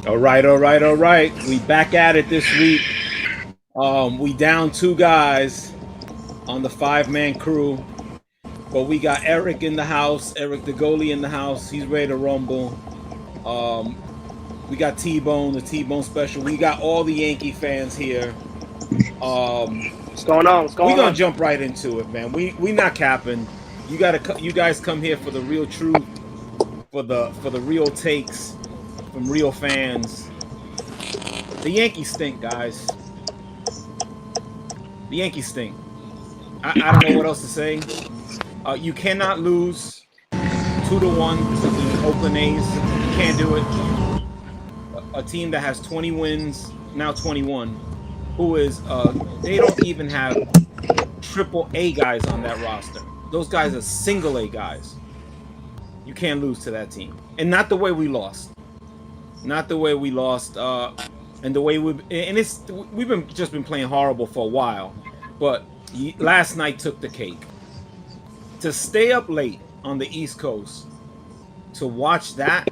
All right. We back at it this week. We down two guys on the 5-man crew, but we got Eric in the house. Eric the goalie in the house. He's ready to rumble. We got T-Bone, the T-Bone special. We got all the Yankee fans here. What's going on? We're gonna jump right into it, man. We not capping. You guys come here for the real truth, for the real takes from real fans. The Yankees stink, guys. The Yankees stink. I don't know what else to say. You cannot lose 2-1 to the Oakland A's. You can't do it. A team that has 20 wins, now 21, who is they don't even have triple A guys on that roster. Those guys are single A guys. You can't lose to that team, and not the way we lost. Not the way we lost, and the way we've been playing horrible for a while, but last night took the cake. To stay up late on the East Coast to watch that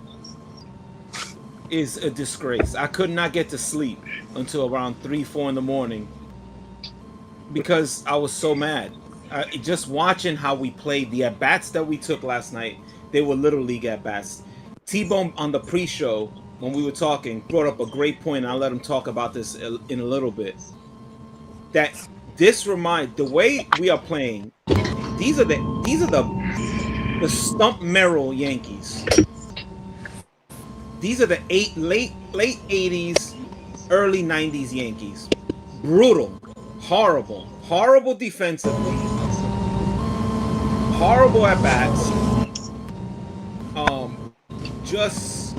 is a disgrace. I could not get to sleep until around 3-4 in the morning because I was so mad. Just watching how we played, the at-bats that we took last night, they were Little League at-bats. T-Bone on the pre-show, when we were talking, brought up a great point, and I'll let him talk about this in a little bit. That the way we are playing, these are the Stump Merrill Yankees. These are the late 80s, early 90s Yankees. Brutal, horrible defensively, horrible at bats. Just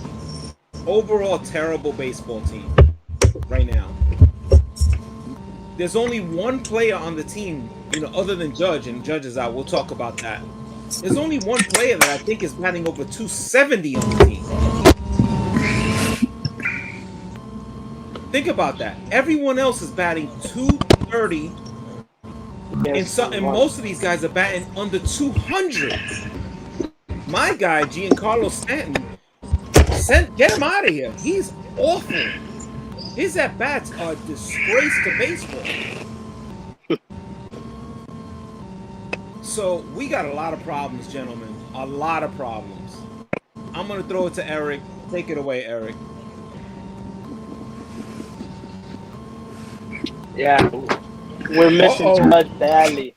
overall terrible baseball team right now. There's only one player on the team, other than Judge, and Judge is out. We'll talk about that. There's only one player that I think is batting over 270 on the team. Think about that. Everyone else is batting 230, and most of these guys are batting under 200. My guy, Giancarlo Stanton, get him out of here. He's awful. His at-bats are a disgrace to baseball. So we got a lot of problems, gentlemen. A lot of problems. I'm going to throw it to Eric. Take it away, Eric. Yeah, we're missing Judge badly.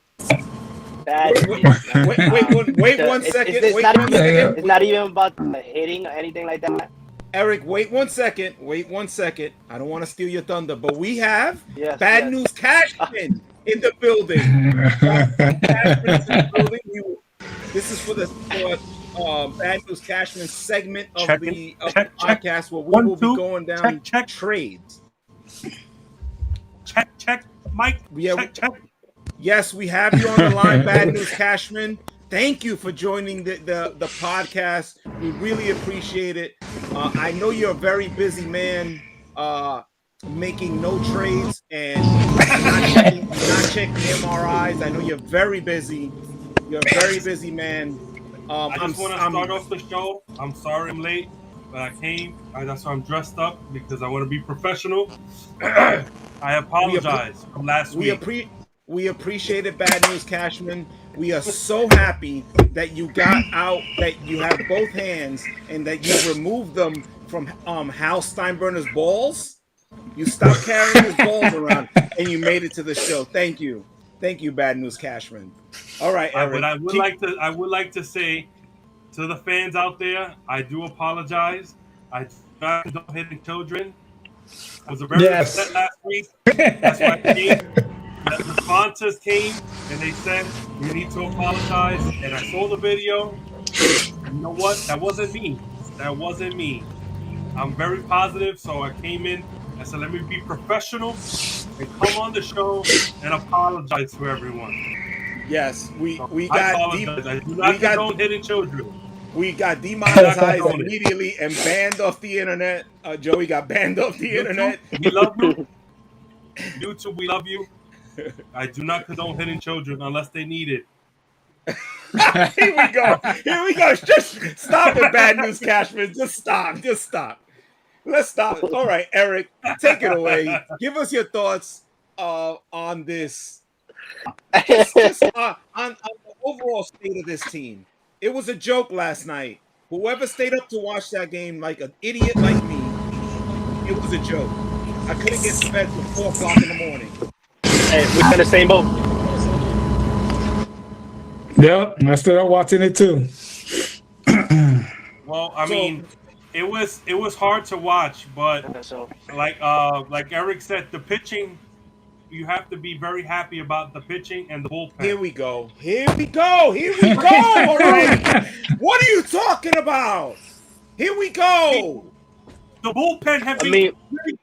Wait 1 second. It's not even about hitting or anything like that. Eric, wait 1 second. I don't want to steal your thunder, but we have Bad News Cashman in the building. This is for the Bad News Cashman segment of the podcast where we will be going down trades. Check, Mike. Check. Yes, we have you on the line, Bad News Cashman. Thank you for joining the podcast. We really appreciate it. I know you're a very busy man, making no trades and not checking MRIs. I know you're very busy. You're a very busy man. I just want to start off the show. I'm sorry I'm late, but I came. That's why I'm dressed up, because I want to be professional. I apologize from last week. We appreciate it, Bad News Cashman. We are so happy that you got out, that you have both hands, and that you removed them from Hal Steinbrenner's balls. You stopped carrying his balls around, and you made it to the show. Thank you, Bad News Cashman. All right, Eric. But I would like to say to the fans out there, I do apologize. I don't hit children. I was very upset last week. That's why I came. The sponsors came and they said, you need to apologize. And I saw the video. You know what? That wasn't me. I'm very positive. So I came in. I said, let me be professional and come on the show and apologize to everyone. Yes, we got hitting children. We got demonetized immediately and banned off the internet. Joey got banned off the internet. We love you. YouTube, we love you. I do not condone hitting children unless they need it. Here we go. Just stop it, Bad News Cashman. Just stop. Let's stop. All right, Eric, take it away. Give us your thoughts on this. Just on the overall state of this team. It was a joke last night. Whoever stayed up to watch that game like an idiot like me, it was a joke. I couldn't get to bed till 4 o'clock in the morning. Hey, we're in the same boat. Yep, I stood up watching it too. Well, I mean, it was hard to watch, but So like Eric said, the pitching, you have to be very happy about the pitching and the bullpen. Here we go. All right. What are you talking about? Here we go. The bullpen have been really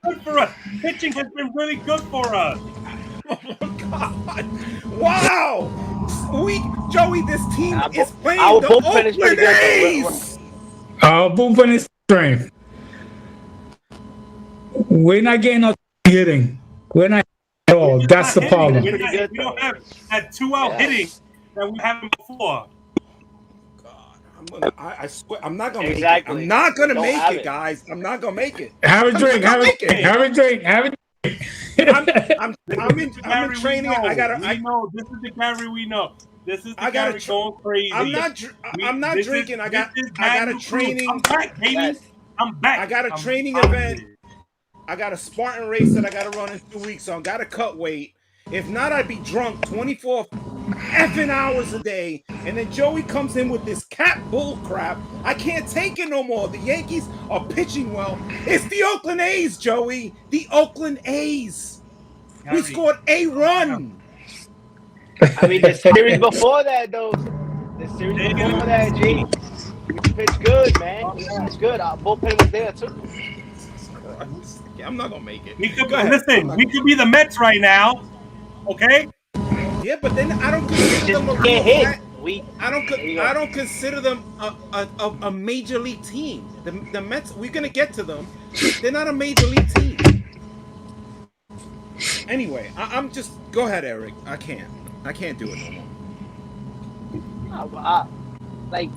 good for us. Pitching has been really good for us. Oh my God! Wow! Joey, this team is playing our the bullpen is pretty Oakland good. A's. Our bullpen is strength. We're not getting no hitting. We're not at all. That's the problem. We don't have that 2-out hitting that we had before. God, I swear, I'm not gonna Exactly. make it. I'm not gonna Don't make have it, it. guys. I'm not gonna make it. Have a drink. Have a drink. I'm in training. We know this is the Gary we know. This is the Gary going crazy. I'm not drinking. I got a training. I'm back, baby. Yes. I'm back. I got a training event. I got a Spartan race that I got to run in 2 weeks, so I got to cut weight. If not, I'd be drunk 24 effing hours a day. And then Joey comes in with this cat bull crap. I can't take it no more. The Yankees are pitching well. It's the Oakland A's, Joey. The Oakland A's. We scored a run. I mean, the series before that, though. The series before that, G. We pitched good, man. It's good. Our bullpen was there too. I'm not gonna make it. We could be the Mets right now, okay? Yeah, but then I don't consider them a real hit. I don't consider them a major league team. The Mets, we're gonna get to them. They're not a major league team. Anyway, I'm just go ahead, Eric. I can't do it no more. Like,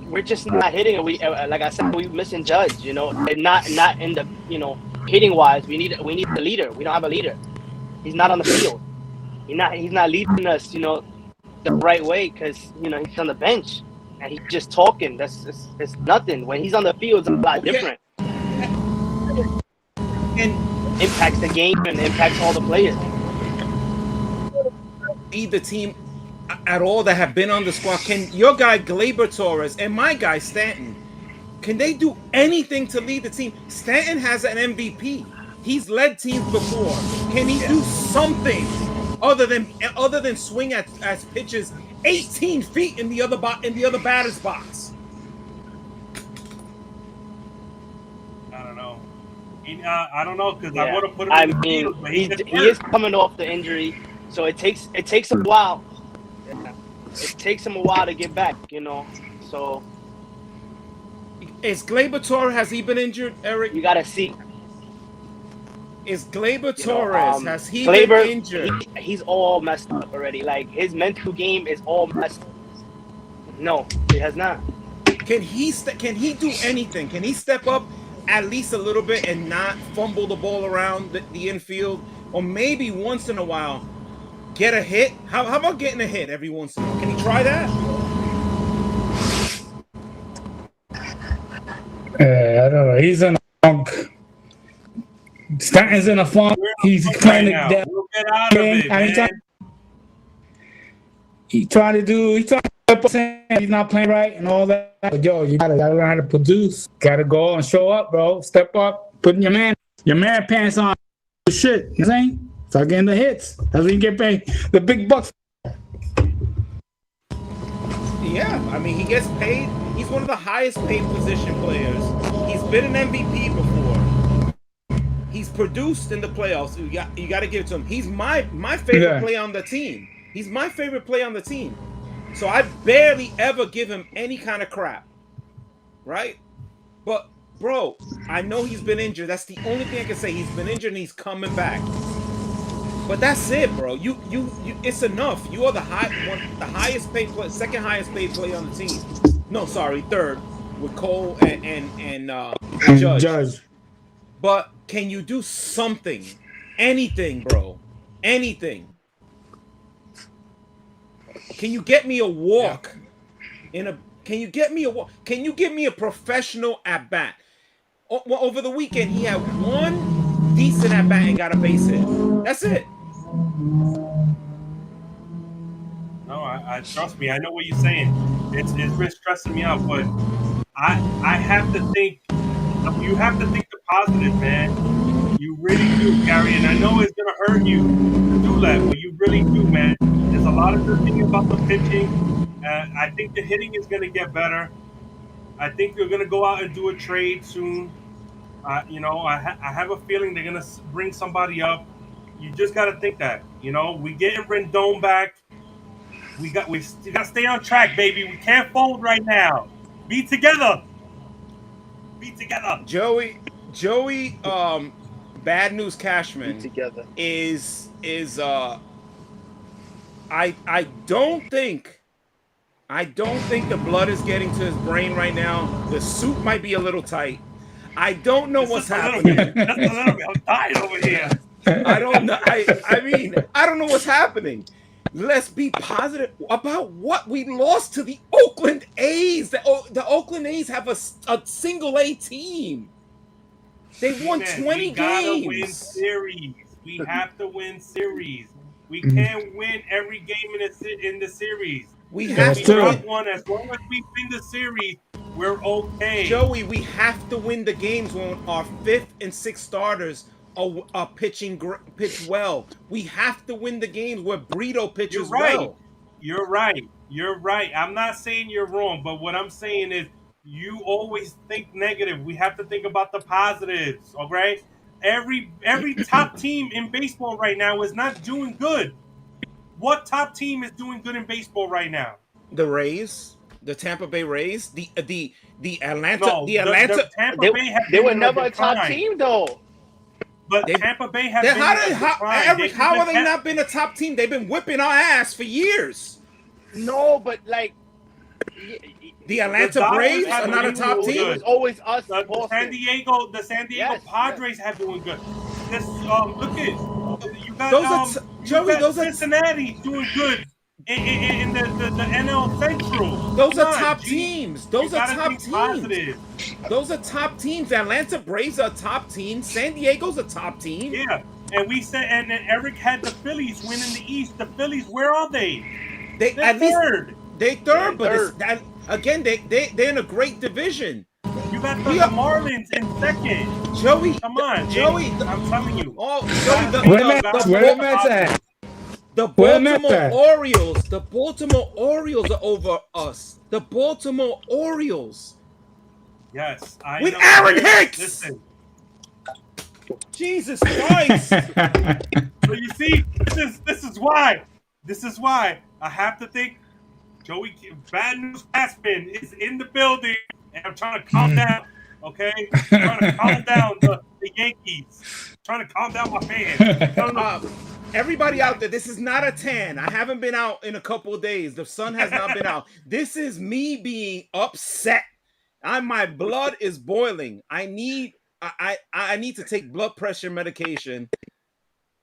we're just not hitting it. We like I said, we missing Judge. You know, and not in the hitting wise. We need a leader. We don't have a leader. He's not on the field. He's not leading us. The right way because he's on the bench and he's just talking. It's nothing. When he's on the field, it's a lot different. And impacts the game and impacts all the players. Lead the team at all that have been on the squad. Can your guy Gleyber Torres and my guy Stanton, can they do anything to lead the team? Stanton has an MVP. He's led teams before. Can he do something other than swing at pitches 18 feet in the other batter's box? I don't know because I would have put him in the field, but he is coming off the injury, so it takes a while. It takes him a while to get back, So is Gleyber Torres, has he been injured, Eric? You gotta see. Is Gleyber Torres, has he been injured? He's all messed up already. Like, his mental game is all messed up. No, he has not. Can he do anything? Can he step up at least a little bit and not fumble the ball around the infield? Or maybe once in a while get a hit? How about getting a hit every once in a while? Can he try that? I don't know. He's in a funk. Stanton's in a funk. He's playing it. We'll get out of it, man. He's trying to he's not playing right and all that. But you gotta learn how to produce. Gotta go and show up, bro. Step up, putting your man pants on. Shit, you know what I'm saying? Start getting the hits. That's when you get paid the big bucks. Yeah, I mean, he gets paid. He's one of the highest paid position players. He's been an MVP before. He's produced in the playoffs. You got to give it to him. He's my favorite player on the team. He's my favorite player on the team. So I barely ever give him any kind of crap, right? But bro, I know he's been injured. That's the only thing I can say. He's been injured and he's coming back. But that's it, bro. You it's enough. You are the highest paid player, second highest paid player on the team. No, sorry, third with Cole and Judge. But can you do something? Anything, bro. Anything. Can you get me a walk? Can you get me a walk? Can you give me a professional at bat? Over the weekend, he had one decent at bat and got a base hit. That's it. No, I trust me. I know what you're saying. It's been stressing me out, but I have to think. You have to think the positive, man. You really do, Gary. And I know it's gonna hurt you to do that, but you really do, man. There's a lot of good things about the pitching. I think the hitting is gonna get better. I think they're gonna go out and do a trade soon. You know, I have a feeling they're gonna bring somebody up. You just gotta think that. You know, we getting Rendon back. We gotta stay on track, baby. We can't fold right now. Be together. Be together. Joey, bad news Cashman together. is I don't think the blood is getting to his brain right now. The suit might be a little tight. I don't know what's happening. Just a little bit. I'm dying over here. I don't know. I mean, I don't know what's happening. Let's be positive about what we lost to the Oakland A's. The Oakland A's have a single A team. They won 20 games. Win series. We have to win series. We can't win every game in the series. We have to win one. As long as we win the series, we're okay. Joey, we have to win the games when our 5th and 6th starters are pitch well. We have to win the games where Brito pitches well. You're right. You're right. I'm not saying you're wrong, but what I'm saying is you always think negative. We have to think about the positives, okay? Every top team in baseball right now is not doing good. What top team is doing good in baseball right now? The Rays, the Tampa Bay Rays, the Atlanta, no, the Atlanta. Tampa Bay they were never a top team though. But Tampa Bay has been how have they not been a top team? They've been whipping our ass for years. No, but like the Atlanta Braves are not a top team. It was always us. The San Diego Padres have doing good. This look at you got those Cincinnati doing good in the NL Central. Those are top teams. Those are top teams. Those are top teams. Atlanta Braves are a top team. San Diego's a top team. Yeah, and we said, and then Eric had the Phillies winning the East. The Phillies, where are they? They're at third. They're third, but again, they're in a great division. You got the Marlins in second. Joey, come on, Joey. I'm telling you. Oh, Joey, where the Mets at? The Baltimore Orioles. The Baltimore Orioles are over us. The Baltimore Orioles. Yes, with Aaron Hicks. Listen. Jesus Christ. So you see, this is why I have to think Joey Bad News Cashman is in the building, and I'm trying to calm down. Okay, I'm trying to calm down the Yankees. I'm trying to calm down my fans. Everybody out there, this is not a tan. I haven't been out in a couple of days. The sun has not been out. This is me being upset. My blood is boiling. I need to take blood pressure medication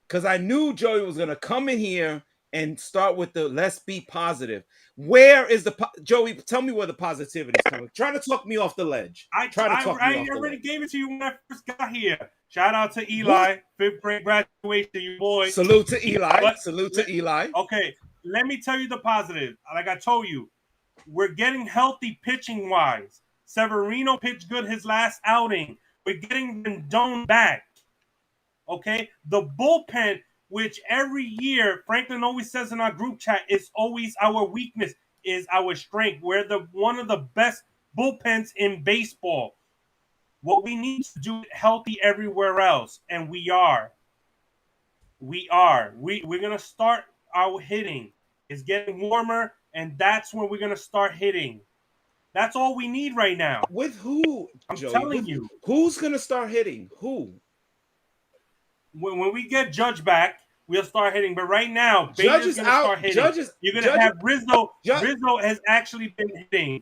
because I knew Joey was gonna come in here and start with the let's be positive. Where is Joey? Tell me where the positivity is coming. Try to talk me off the ledge. I already gave it to you when I first got here. Shout out to Eli, 5th grade graduation, you boy. Salute to Eli. Salute to Eli. Okay, let me tell you the positive. Like I told you, we're getting healthy pitching wise. Severino pitched good his last outing. We're getting Rendon back. Okay, the bullpen, which every year Franklin always says in our group chat, is always our weakness, is our strength. We're one of the best bullpens in baseball. What we need to do is healthy everywhere else, and we are. We're gonna start our hitting. It's getting warmer, and that's when we're gonna start hitting. That's all we need right now. With who? I'm telling you. Who's gonna start hitting? Who? When we get Judge back, we'll start hitting. But right now, Judge is out. Start hitting. You're gonna have Rizzo. Rizzo has actually been hitting.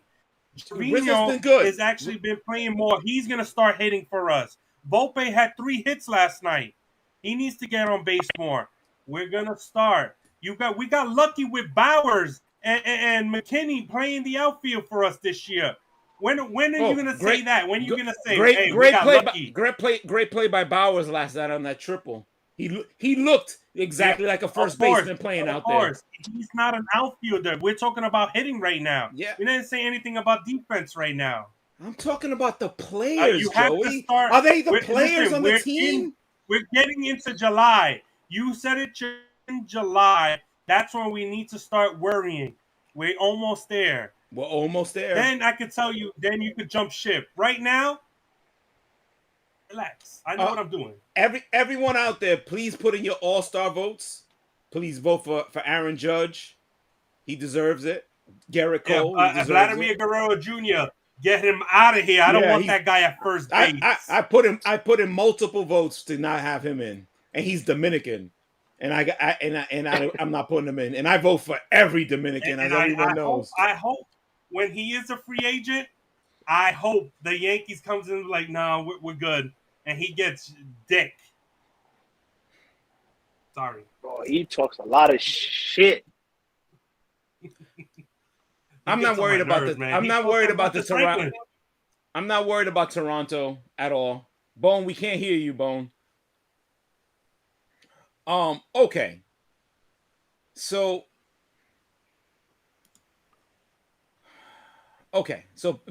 Rizzo's been good. Has actually been playing more. He's gonna start hitting for us. Volpe had 3 hits last night. He needs to get on base more. We're gonna start. We got lucky with Bowers and McKinney playing the outfield for us this year. When are you gonna say that? When are you gonna say, hey, we got lucky? Great play by Bowers last night on that triple. He looked exactly like a first baseman playing out there. He's not an outfielder. We're talking about hitting right now. Yeah. We didn't say anything about defense right now. I'm talking about the players, you have Joey. to start. Are they the players on the we're team? We're getting into July. You said it in July. That's when we need to start worrying. We're almost there. We're almost there. Then I could tell you. Then you could jump ship. Right now, relax. I know what I'm doing. Everyone out there, please put in your all-star votes. Please vote for Aaron Judge. He deserves it. Garrett Cole. Vladimir Guerrero Jr. Get him out of here. I don't want that guy at first base. I put in multiple votes to not have him in, and he's Dominican, and I'm not putting him in, and I vote for every Dominican, as everyone knows. I hope when he is a free agent, I hope the Yankees comes in like, no, we're good, and he gets dick. Sorry, bro. He talks a lot of shit. I'm not worried about the. I'm not worried about the Toronto. I'm not worried about Toronto at all. Bone, we can't hear you, Bone. Okay. So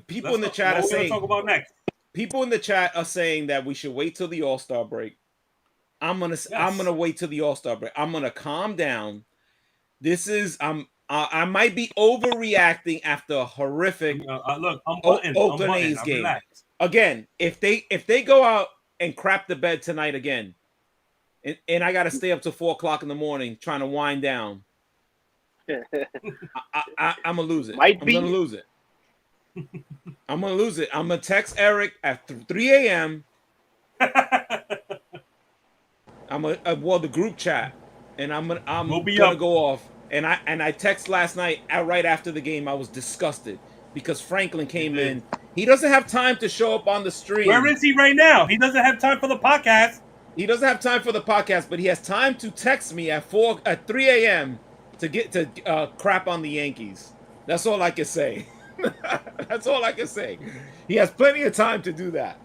people in the chat are saying. Talk about next. People in the chat are saying that we should wait till the All-Star break. I'm gonna wait till the All-Star break. I'm gonna calm down. I might be overreacting after a horrific Oakland A's game. Again, if they go out and crap the bed tonight again, and I got to stay up till 4:00 in the morning trying to wind down, I'm gonna lose it. I'm gonna lose it. I'm gonna lose it. I'm gonna text Eric at 3 a.m. The group chat, and I'm gonna go off. And I text last night right after the game. I was disgusted because Franklin came in. He doesn't have time to show up on the stream. Where is he right now? He doesn't have time for the podcast. He doesn't have time for the podcast, but he has time to text me at 3 a.m. to get to crap on the Yankees. That's all I can say. That's all I can say. He has plenty of time to do that.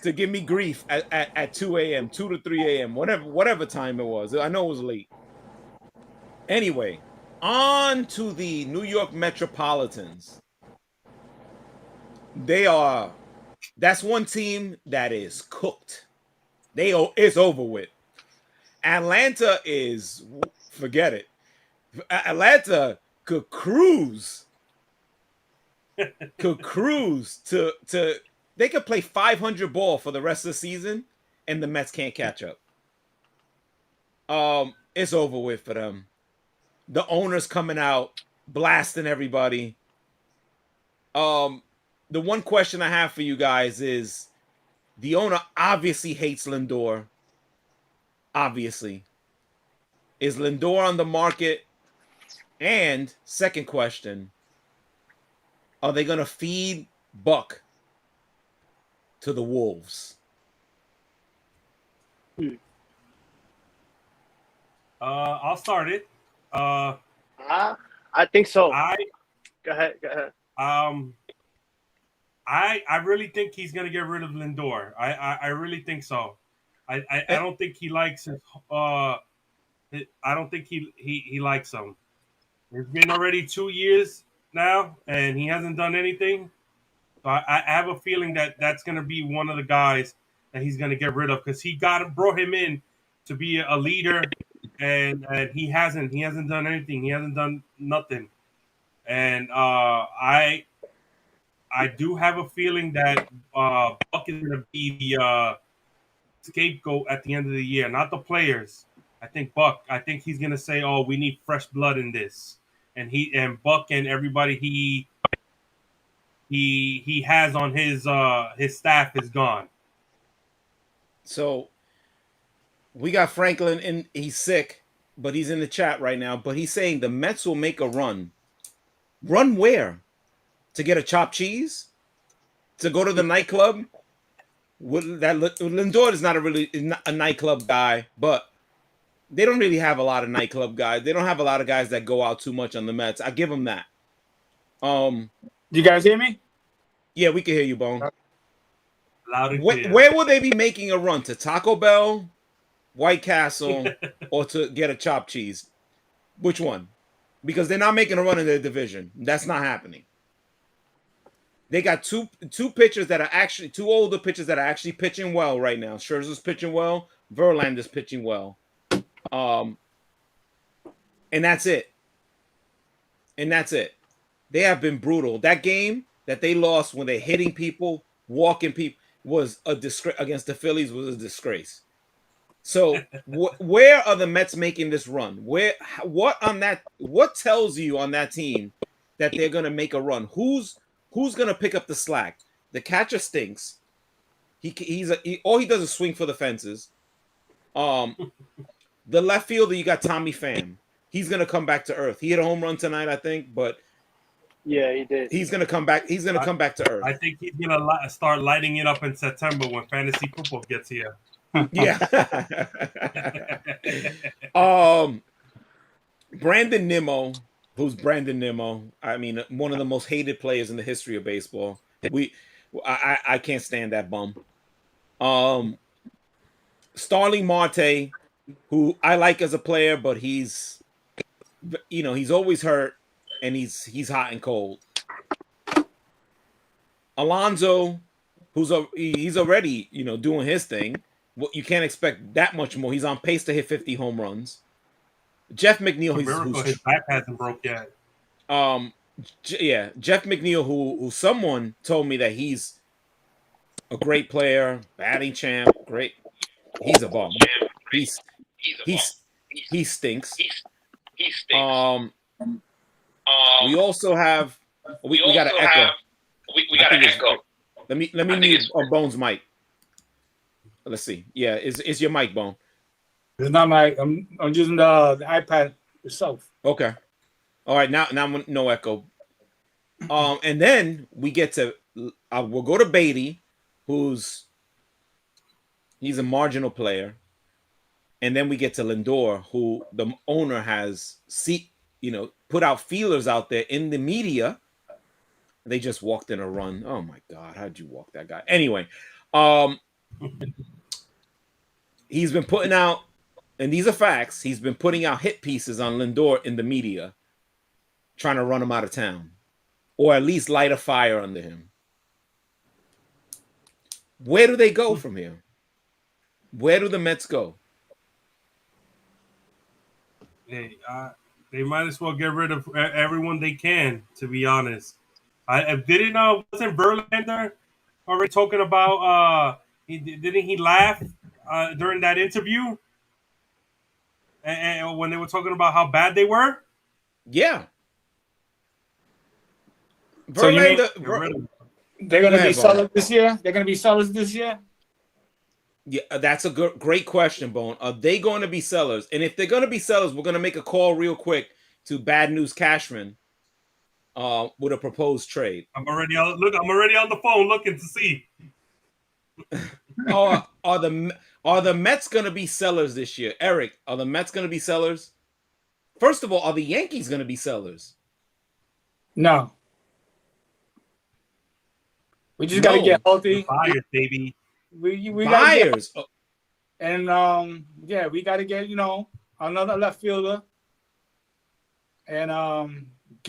To give me grief at 2 a.m., 2 to 3 a.m., whatever time it was. I know it was late. Anyway, on to the New York Metropolitans. That's one team that is cooked. It's over with. Atlanta forget it. Atlanta could cruise. They could play 500 ball for the rest of the season, and the Mets can't catch up. It's over with for them. The owner's coming out, blasting everybody. The one question I have for you guys is, the owner obviously hates Lindor. Obviously. Is Lindor on the market? And second question, are they going to feed Buck to the Wolves? I'll start it. I think so. Go ahead. I really think he's gonna get rid of Lindor. I really think so. I don't think he likes his. I don't think he likes him. It's been already 2 years now, and he hasn't done anything. So I have a feeling that that's gonna be one of the guys that he's gonna get rid of, because he brought him in to be a leader. And he hasn't done anything. He hasn't done nothing. And I do have a feeling that Buck is going to be the scapegoat at the end of the year, not the players. I think he's going to say, "Oh, we need fresh blood in this," and Buck and everybody he has on his staff is gone. So we got Franklin, and he's sick, but he's in the chat right now. But he's saying the Mets will make a run. Run where? To get a chopped cheese? To go to the nightclub? Lindor is not a nightclub guy, but they don't really have a lot of nightclub guys. They don't have a lot of guys that go out too much on the Mets. I give them that. You guys hear me? Yeah, we can hear you, Bone. Loud and clear. Where will they be making a run? To Taco Bell, White Castle, or to get a chopped cheese? Which one? Because they're not making a run in their division. That's not happening. They got two pitchers that are actually two older pitchers that are actually pitching well right now. Scherzer's pitching well. Verlander's pitching well. And that's it. They have been brutal. That game that they lost when they're hitting people, walking people, was a disgrace against the Phillies. Was a disgrace. So where are the Mets making this run? What tells you on that team that they're going to make a run? Who's going to pick up the slack? The catcher stinks. All he does is swing for the fences. The left fielder, you got Tommy Pham. He's going to come back to earth. He hit a home run tonight, I think, but yeah, he did. He's going to come back. He's going to come back to earth. I think he's going to start lighting it up in September when fantasy football gets here. Yeah. Brandon Nimmo, who's Brandon Nimmo? I mean, one of the most hated players in the history of baseball. I can't stand that bum. Starling Marte, who I like as a player, but he's always hurt and he's hot and cold. Alonso, he's already doing his thing. Well, you can't expect that much more. He's on pace to hit 50 home runs. Jeff McNeil, his back hasn't broke yet. Jeff McNeil, who someone told me that he's a great player, batting champ, great. He's a bum. He stinks. We also have we got an echo. We got an echo. Let me mute Bones' mic. Let's see. Yeah, is your mic, Bone? It's not my. I'm using the iPad itself. Okay. All right. Now no echo. And then we get to we'll go to Beatty, he's a marginal player, and then we get to Lindor, who the owner has put out feelers out there in the media. They just walked in a run. Oh my God, how'd you walk that guy? Anyway, he's been putting out, and these are facts, he's been putting out hit pieces on Lindor in the media, trying to run him out of town, or at least light a fire under him. Where do they go from here? Where do the Mets go? Hey, they might as well get rid of everyone they can, to be honest. Wasn't Verlander already talking about didn't he laugh during that interview and when they were talking about how bad they were? Yeah. So they're going to be sellers this year? They're going to be sellers this year? Yeah, that's a great question, Bone. Are they going to be sellers? And if they're going to be sellers, we're going to make a call real quick to Bad News Cashman with a proposed trade. I'm already on the phone looking to see. Are the Mets going to be sellers this year? Eric, are the Mets going to be sellers? First of all, are the Yankees going to be sellers? No. We just got to get healthy. Buyers, baby. We buyers. And we got to get another left fielder. And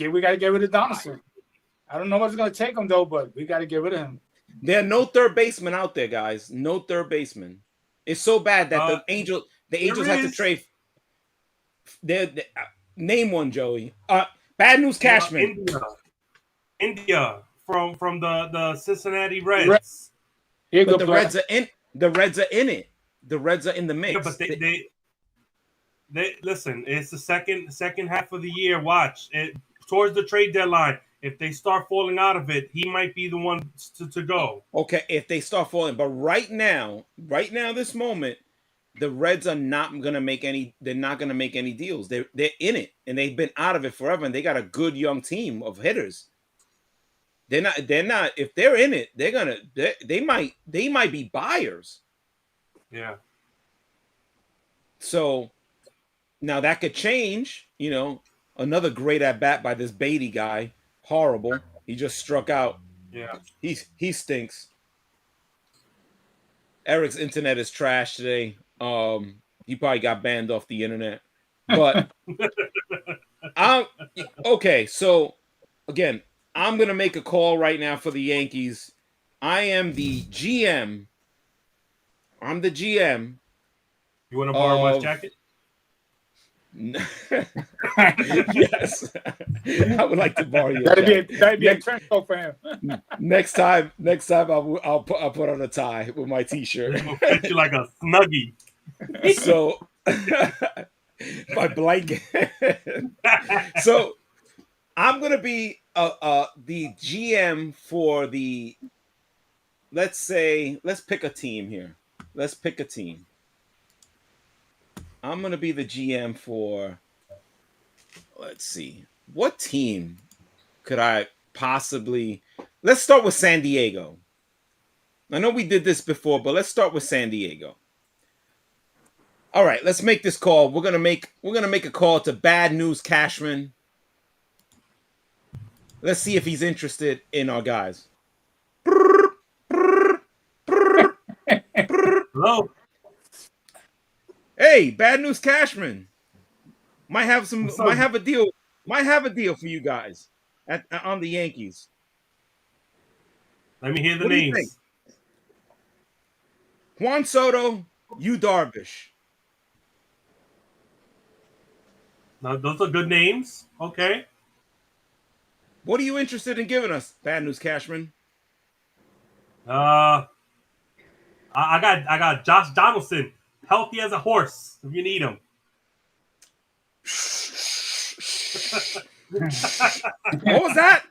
we got to get rid of Donaldson. I don't know what's going to take him though, but we got to get rid of him. There are no third baseman out there, guys. No third baseman. It's so bad that the Angels have to trade. Name one, Joey. Bad News Cashman. India from the Cincinnati Reds. But the Reds are in. The Reds are in it. The Reds are in the mix. Yeah, but they listen. It's the second half of the year. Watch it towards the trade deadline. If they start falling out of it, he might be the one to go. Okay, if they start falling, but right now, this moment, the Reds are not going to make any. They're not going to make any deals. They're in it, and they've been out of it forever. And they got a good young team of hitters. They're not. If they're in it, they might be buyers. Yeah. So now that could change. Another great at bat by this Beatty guy. Horrible. He just struck out. Yeah. He stinks. Eric's internet is trash today. He probably got banned off the internet. But okay. So again, I'm gonna make a call right now for the Yankees. I am the GM. I'm the GM. You want to borrow my jacket? Yes, I would like to borrow you. That'd be a trench coat for him. Next time, I'll put on a tie with my T-shirt. It'll fit you like a snuggie. So, my blanket. So, I'm gonna be the GM for the. Let's pick a team here. Let's pick a team. I'm going to be the GM for, let's see, what team could I possibly, let's start with San Diego. I know we did this before, but let's start with San Diego. All right, let's make this call. We're going to make a call to Bad News Cashman. Let's see if he's interested in our guys. Hello. Hey, Bad News Cashman. Might have a deal for you guys on the Yankees. Let me hear the What do you think? names. Juan Soto, Yu Darvish. Now those are good names. Okay. What are you interested in giving us, Bad News Cashman? I got Josh Donaldson, healthy as a horse. If you need him. What was that?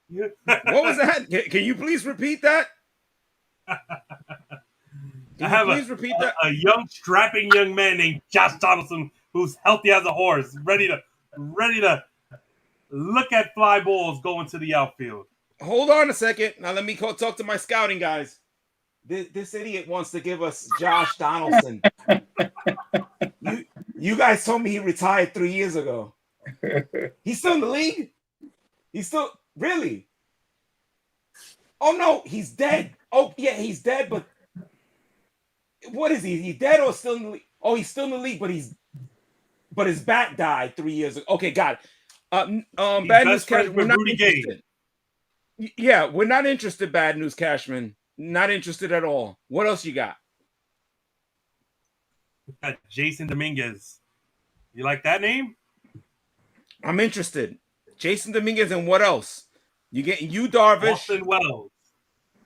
What was that? Can you please repeat that? Repeat that? A young, strapping young man named Josh Donaldson who's healthy as a horse, ready to look at fly balls going to the outfield. Hold on a second. Now let me talk to my scouting guys. This idiot wants to give us Josh Donaldson. You guys told me he retired 3 years ago. He's still in the league? He's still really? Oh no, he's dead. Oh yeah, he's dead, but what is he? He's dead or still in the league? Oh, he's still in the league, but his bat died 3 years ago. Okay, got it. Bad News Cashman, we're not interested. Yeah, we're not interested, Bad News Cashman. Not interested at all. What else you got? Jason Dominguez. You like that name? I'm interested. Jason Dominguez, and what else? You getting Yu Darvish? Austin Wells.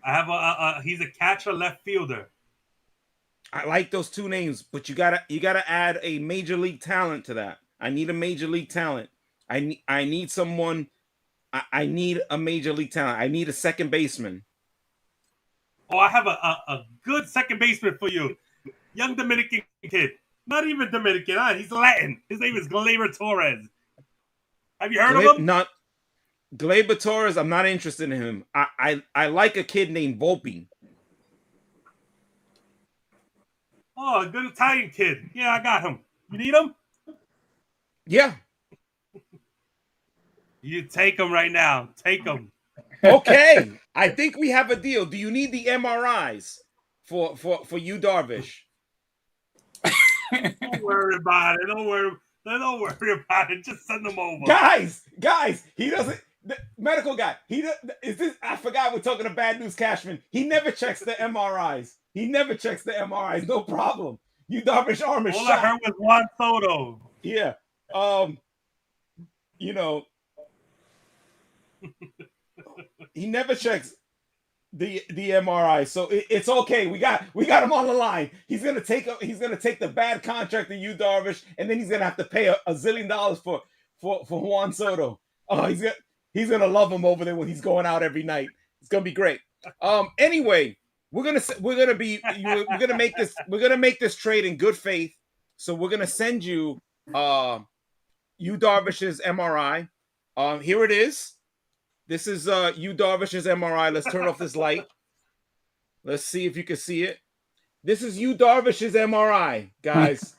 I have he's a catcher, left fielder. I like those two names, but you gotta add a major league talent to that. I need a major league talent. I need someone. I need a major league talent. I need a second baseman. Oh, I have a good second baseman for you. Young Dominican kid. Not even Dominican. He's Latin. His name is Gleyber Torres. Have you heard of him? Not Gleyber Torres. I'm not interested in him. I like a kid named Volpe. Oh, a good Italian kid. Yeah, I got him. You need him? Yeah. You take him right now. Take him. Okay. I think we have a deal. Do you need the MRIs for Yu Darvish? Don't worry about it. Don't worry about it. Just send them over. Guys, he doesn't. The medical guy. I forgot we're talking to Bad News Cashman. He never checks the MRIs. No problem. Yu Darvish arm is All shot. I heard was Juan Soto. Yeah. He never checks the MRI, so it's okay. We got him on the line. He's gonna take the bad contract to Yu Darvish, and then he's gonna have to pay a zillion dollars for Juan Soto. Oh, he's gonna love him over there when he's going out every night. It's gonna be great. Anyway, we're gonna make this trade in good faith. So we're gonna send you Yu Darvish's MRI. Here it is. This is Yu Darvish's MRI. Let's turn off this light. Let's see if you can see it. This is Yu Darvish's MRI, guys.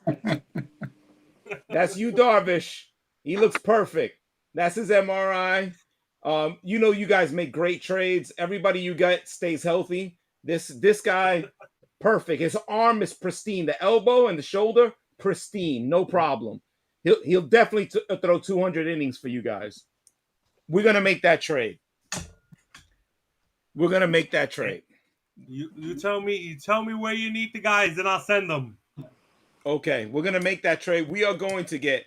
That's Yu Darvish. He looks perfect. That's his MRI. You guys make great trades. Everybody you get stays healthy. This guy, perfect. His arm is pristine. The elbow and the shoulder, pristine. No problem. He'll definitely throw 200 innings for you guys. We're gonna make that trade. You tell me where you need the guys, and I'll send them. Okay, we're gonna make that trade. We are going to get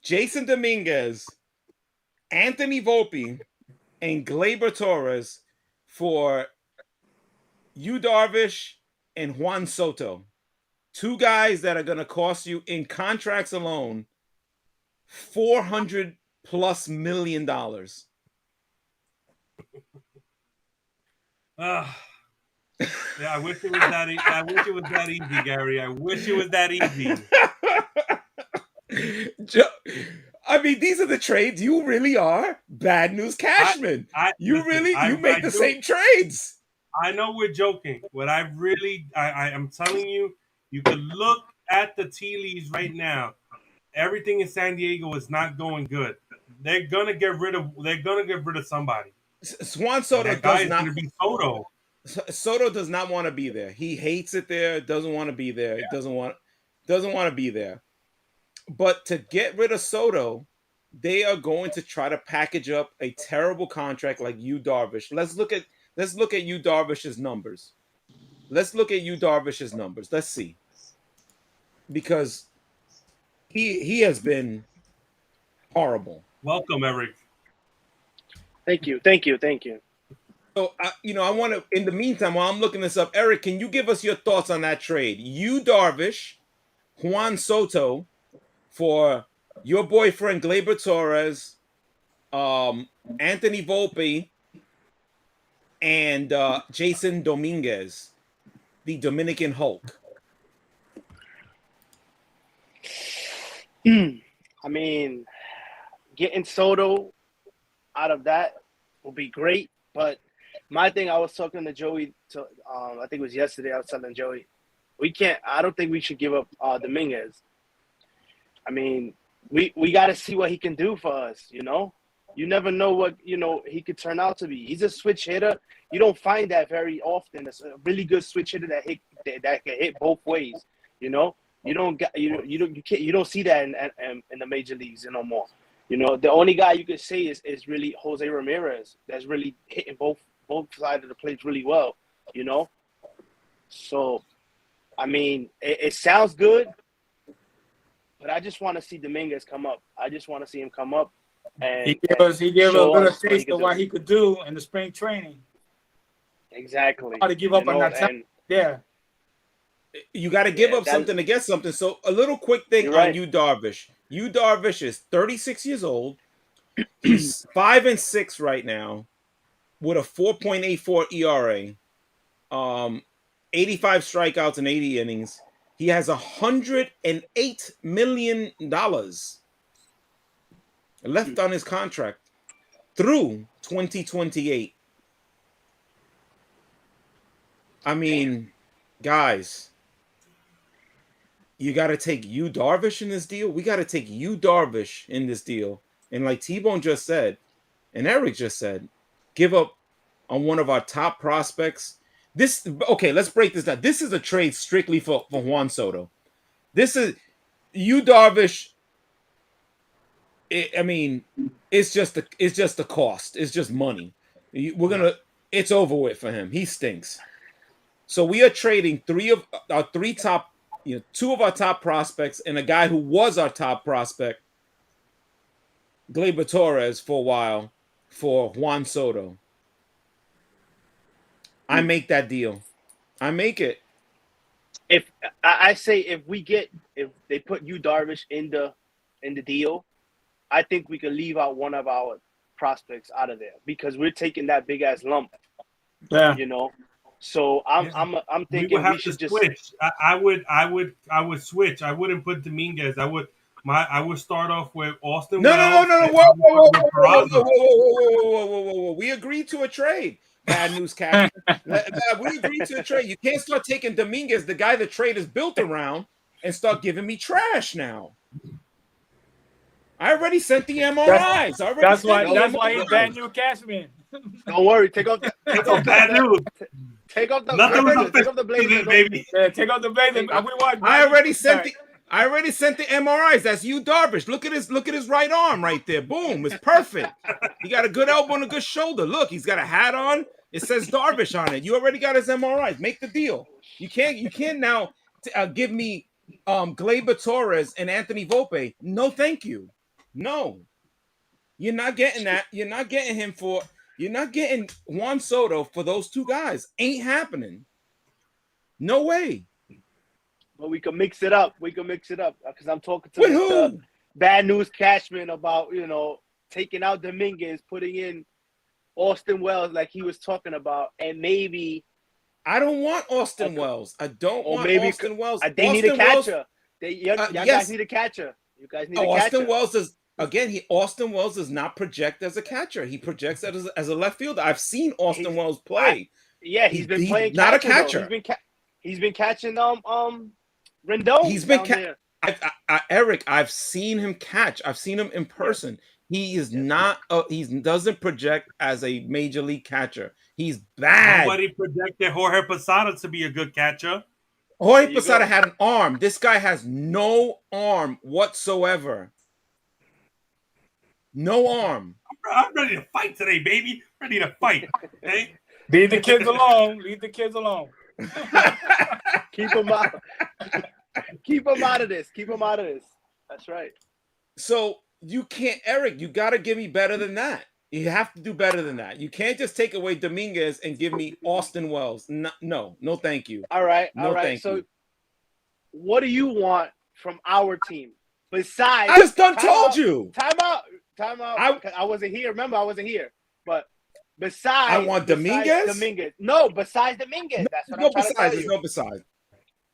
Jason Dominguez, Anthony Volpe, and Gleyber Torres for Yu Darvish and Juan Soto. Two guys that are gonna cost you in contracts alone $400+ million. Yeah, I wish it was that. I wish it was that easy, Gary. I wish it was that easy. I mean, these are the trades. You really are bad news, Cashman. You make the same trades. I know we're joking, but I am telling you, you can look at the tea leaves right now. Everything in San Diego is not going good. They're gonna get rid of somebody. Juan Soto does not be Soto. Soto does not want to be there. He hates it there. Doesn't want to be there. Yeah. Doesn't want to be there. But to get rid of Soto, they are going to try to package up a terrible contract like Yu Darvish. Let's look at Yu Darvish's numbers. Let's see, because he has been horrible. Welcome, Eric. Thank you. So, I want to, in the meantime, while I'm looking this up, Eric, can you give us your thoughts on that trade? Yu Darvish, Juan Soto for your boyfriend Gleyber Torres, Anthony Volpe, and Jason Dominguez, the Dominican Hulk. I mean, getting Soto out of that will be great, but my thing, I was talking to Joey, I think it was yesterday, I was telling Joey, I don't think we should give up Dominguez. I mean, we got to see what he can do for us, You never know what, he could turn out to be. He's a switch hitter. You don't find that very often. It's a really good switch hitter that can hit both ways, You don't see that in the major leagues no more. The only guy you could say is really Jose Ramirez that's really hitting both sides of the plate really well, So, I mean, it sounds good, but I just want to see Dominguez come up. I just want to see him come up. And he gave us a little taste of what he could do in the spring training. Exactly. How to give up on that time. Yeah. You got to give up something to get something. So a little quick thing on Yu Darvish. Yu Darvish is 36 years old. He's 5-6 right now with a 4.84 ERA, 85 strikeouts and 80 innings. He has $108 million left on his contract through 2028. I mean, guys, you got to take Yu Darvish in this deal. We got to take Yu Darvish in this deal. And like T-Bone just said, and Eric just said, give up on one of our top prospects. Let's break this down. This is a trade strictly for Juan Soto. This is Yu Darvish. It's just the cost. It's just money. It's over with for him. He stinks. So we are trading two of our top prospects and a guy who was our top prospect, Gleyber Torres, for a while for Juan Soto. I make that deal. I make it. If they put Yu Darvish in the deal, I think we could leave out one of our prospects out of there because we're taking that big ass lump. Yeah. So I'm thinking we should just switch. I would switch. I wouldn't put Dominguez. I would I would start off with Austin. No. Wells Whoa. We agreed to a trade. Bad news, Cashman. We agreed to a trade. You can't start taking Dominguez, the guy the trade is built around, and start giving me trash now. I already sent the MRIs. That's why he's bad news, Cashman. Don't worry. Take off bad news. Take off the Blazers, baby. Yeah, take off the Blazers. I already sent the MRIs. That's you, Darvish. Look at his right arm right there. Boom, it's perfect. He got a good elbow and a good shoulder. Look, he's got a hat on. It says Darvish on it. You already got his MRIs. Make the deal. You can't now give me Gleyber Torres and Anthony Volpe. No, thank you. No, you're not getting that. You're not getting Juan Soto for those two guys. Ain't happening. No way. But we can mix it up. Because I'm talking to Bad News Cashman about, taking out Dominguez, putting in Austin Wells like he was talking about, and maybe I don't want Austin Wells. I don't want Austin Wells. They need a catcher. Y'all guys need a catcher. You guys need a catcher. Austin Wells is Austin Wells does not project as a catcher. He projects as a left fielder. I've seen Austin Wells play. He's been playing. Not a catcher. He's been catching Rendon. He's been Eric. I've seen him catch. I've seen him in person. He is not. He doesn't project as a major league catcher. He's bad. Nobody projected Jorge Posada to be a good catcher. Jorge Posada had an arm. This guy has no arm whatsoever. No arm. I'm ready to fight today, baby. Ready to fight. Okay? Leave the kids alone. Keep them out. Keep them out of this. That's right. So you can't, Eric. You got to give me better than that. You have to do better than that. You can't just take away Dominguez and give me Austin Wells. No, thank you. All right. Thank you. What do you want from our team? Besides, I just told you. Time out. I wasn't here. Remember, I wasn't here. But besides, I want Dominguez. No, besides Dominguez. That's what I'm trying to tell you. There's no besides.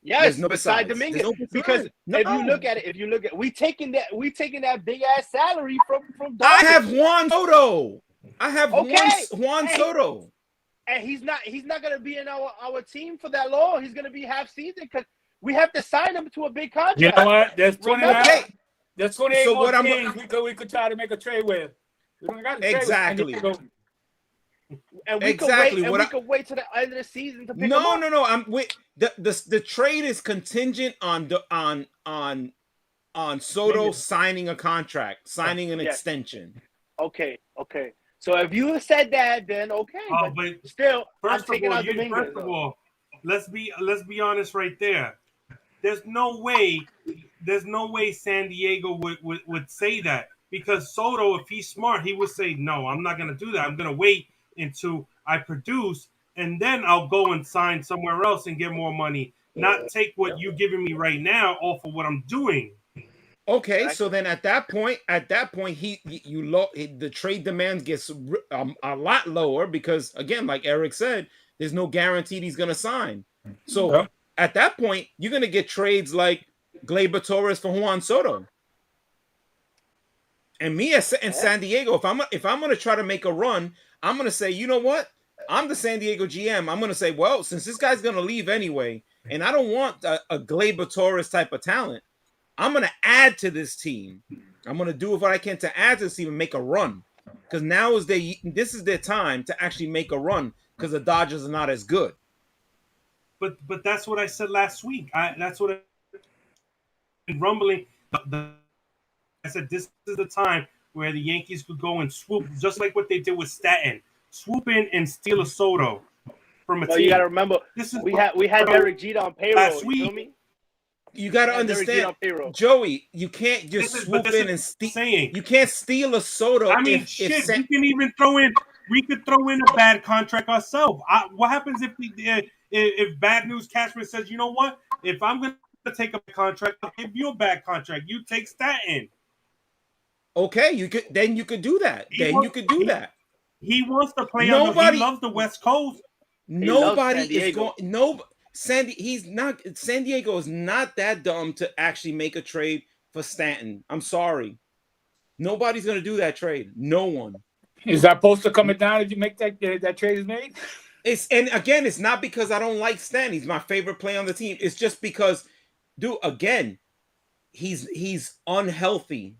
Yes, besides Dominguez. Because if you look at it, we taking that big ass salary from Darvish. I have Juan Soto. Juan Soto. And he's not gonna be in our team for that long. He's gonna be half season because we have to sign him to a big contract. You know what? There's 28. There's 28 so more teams we could try to make a trade with. We don't got to exactly. And we could wait till the end of the season to pick him up. No. The trade is contingent on Soto signing a contract, signing an extension. Okay. So if you said that, then okay. But still, first of all, let's be honest right there. There's no way San Diego would say that, because Soto, if he's smart, he would say, no, I'm not going to do that. I'm going to wait until I produce, and then I'll go and sign somewhere else and get more money, not take what you're giving me right now off of what I'm doing. Okay, so then at that point, the trade demand gets a lot lower because, again, like Eric said, there's no guarantee he's going to sign. So at that point, you're going to get trades like Gleyber Torres for Juan Soto. And me in San Diego, if I'm going to try to make a run, I'm going to say, you know what? I'm the San Diego GM. I'm going to say, well, since this guy's going to leave anyway, and I don't want a Gleyber Torres type of talent, I'm going to add to this team. I'm going to do what I can to add to this team and make a run. Because now this is their time to actually make a run because the Dodgers are not as good. But that's what I said last week. That's what I've rumbling. I said this is the time where the Yankees could go and swoop, just like what they did with Stanton. Swoop in and steal a Soto from a team. You got to remember, we had Derek Jeter on payroll. Last week. You feel me? You got to understand, Joey, you can't just swoop in and steal. You can't steal a Soto. I mean, we can even throw in. We could throw in a bad contract ourselves. What happens if Bad News Cashman says, you know what? If I'm going to take a contract, I'll give you a bad contract. You take Stanton. Okay, you could do that. He wants to play on he loves the West Coast. Nobody is going. San Diego is not that dumb to actually make a trade for Stanton. I'm sorry. Nobody's going to do that trade. No one. Is that poster coming down if you make that trade is made? And again, it's not because I don't like Stanton. He's my favorite player on the team. It's just because, dude, again, he's unhealthy.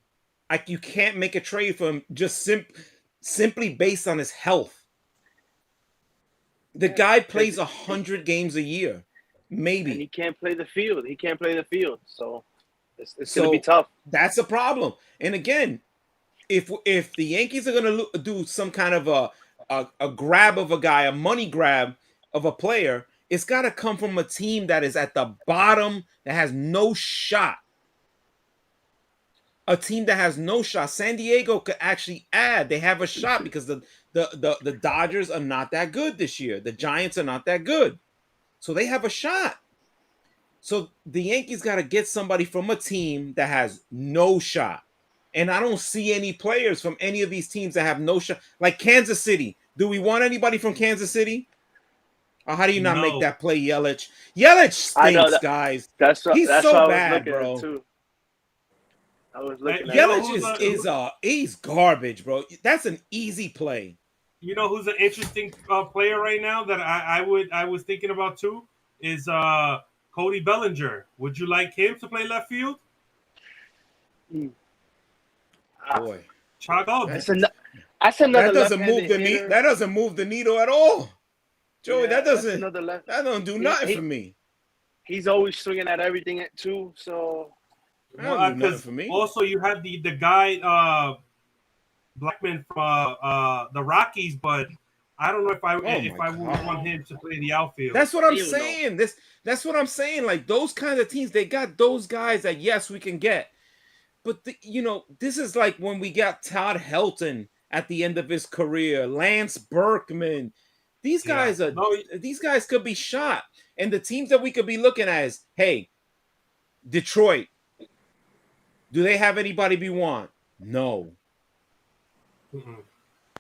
Like, you can't make a trade for him just simply based on his health. The guy plays 100 games a year, maybe. And he can't play the field. So it's going to be tough. That's a problem. And again, if the Yankees are going to do some kind of a grab of a guy, a money grab of a player, it's got to come from a team that is at the bottom, that has no shot. A team that has no shot. San Diego could actually add. They have a shot because the Dodgers are not that good this year. The Giants are not that good. So they have a shot. So the Yankees got to get somebody from a team that has no shot. And I don't see any players from any of these teams that have no shot. Like Kansas City. Do we want anybody from Kansas City? Or how do you not make that play, Yelich? Yelich stinks, guys. He's so bad, bro. Too. I was looking at Yelich he's garbage, bro. That's an easy play. You know who's an interesting player right now that I was thinking about too is Cody Bellinger. Would you like him to play left field? Boy, that's another. That doesn't move the needle. That doesn't move the needle at all, Joey. Yeah, that don't do nothing for me. He's always swinging at everything too. So that don't do nothing for me. Also, you have the guy Blackman from the Rockies, but I don't know if I would want him to play the outfield. That's what I'm saying. That's what I'm saying. Like those kind of teams, they got those guys that yes we can get. But, this is like when we got Todd Helton at the end of his career, Lance Berkman. These guys these guys could be shot. And the teams that we could be looking at is, hey, Detroit, do they have anybody we want? No. Mm-hmm.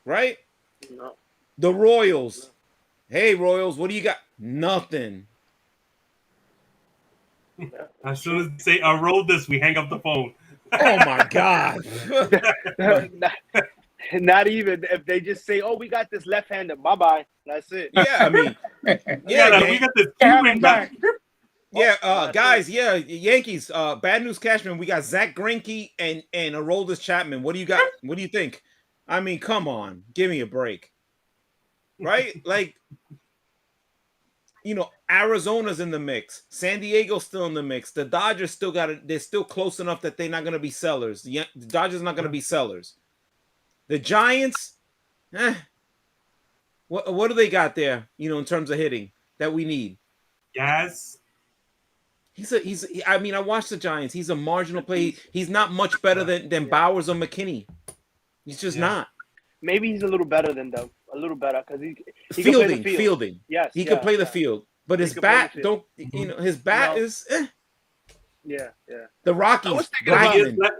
Right? No. The Royals. Hey, Royals, what do you got? Nothing. As soon as they say, I rolled this, we hang up the phone. Oh my God! Not even if they just say, "Oh, we got this left-hander." Bye bye. That's it. Yeah, I mean, we got this two-ring back. Yeah, guys. Yeah, Yankees. Bad news, Cashman. We got Zach Greinke and Aroldis Chapman. What do you got? What do you think? I mean, come on, give me a break, right? Like, Arizona's in the mix. San Diego's still in the mix. The Dodgers still got it. They're still close enough that they're not going to be sellers. The Dodgers not going to be sellers. The Giants, what do they got there? In terms of hitting that we need. Yes. I mean, I watched the Giants. He's a marginal play. He's not much better than Bowers or McKinney. He's just not. Maybe he's a little better than them. A little better because he fielding. Yes, he can play the field, but his bat his bat is. Yeah. The Rockies.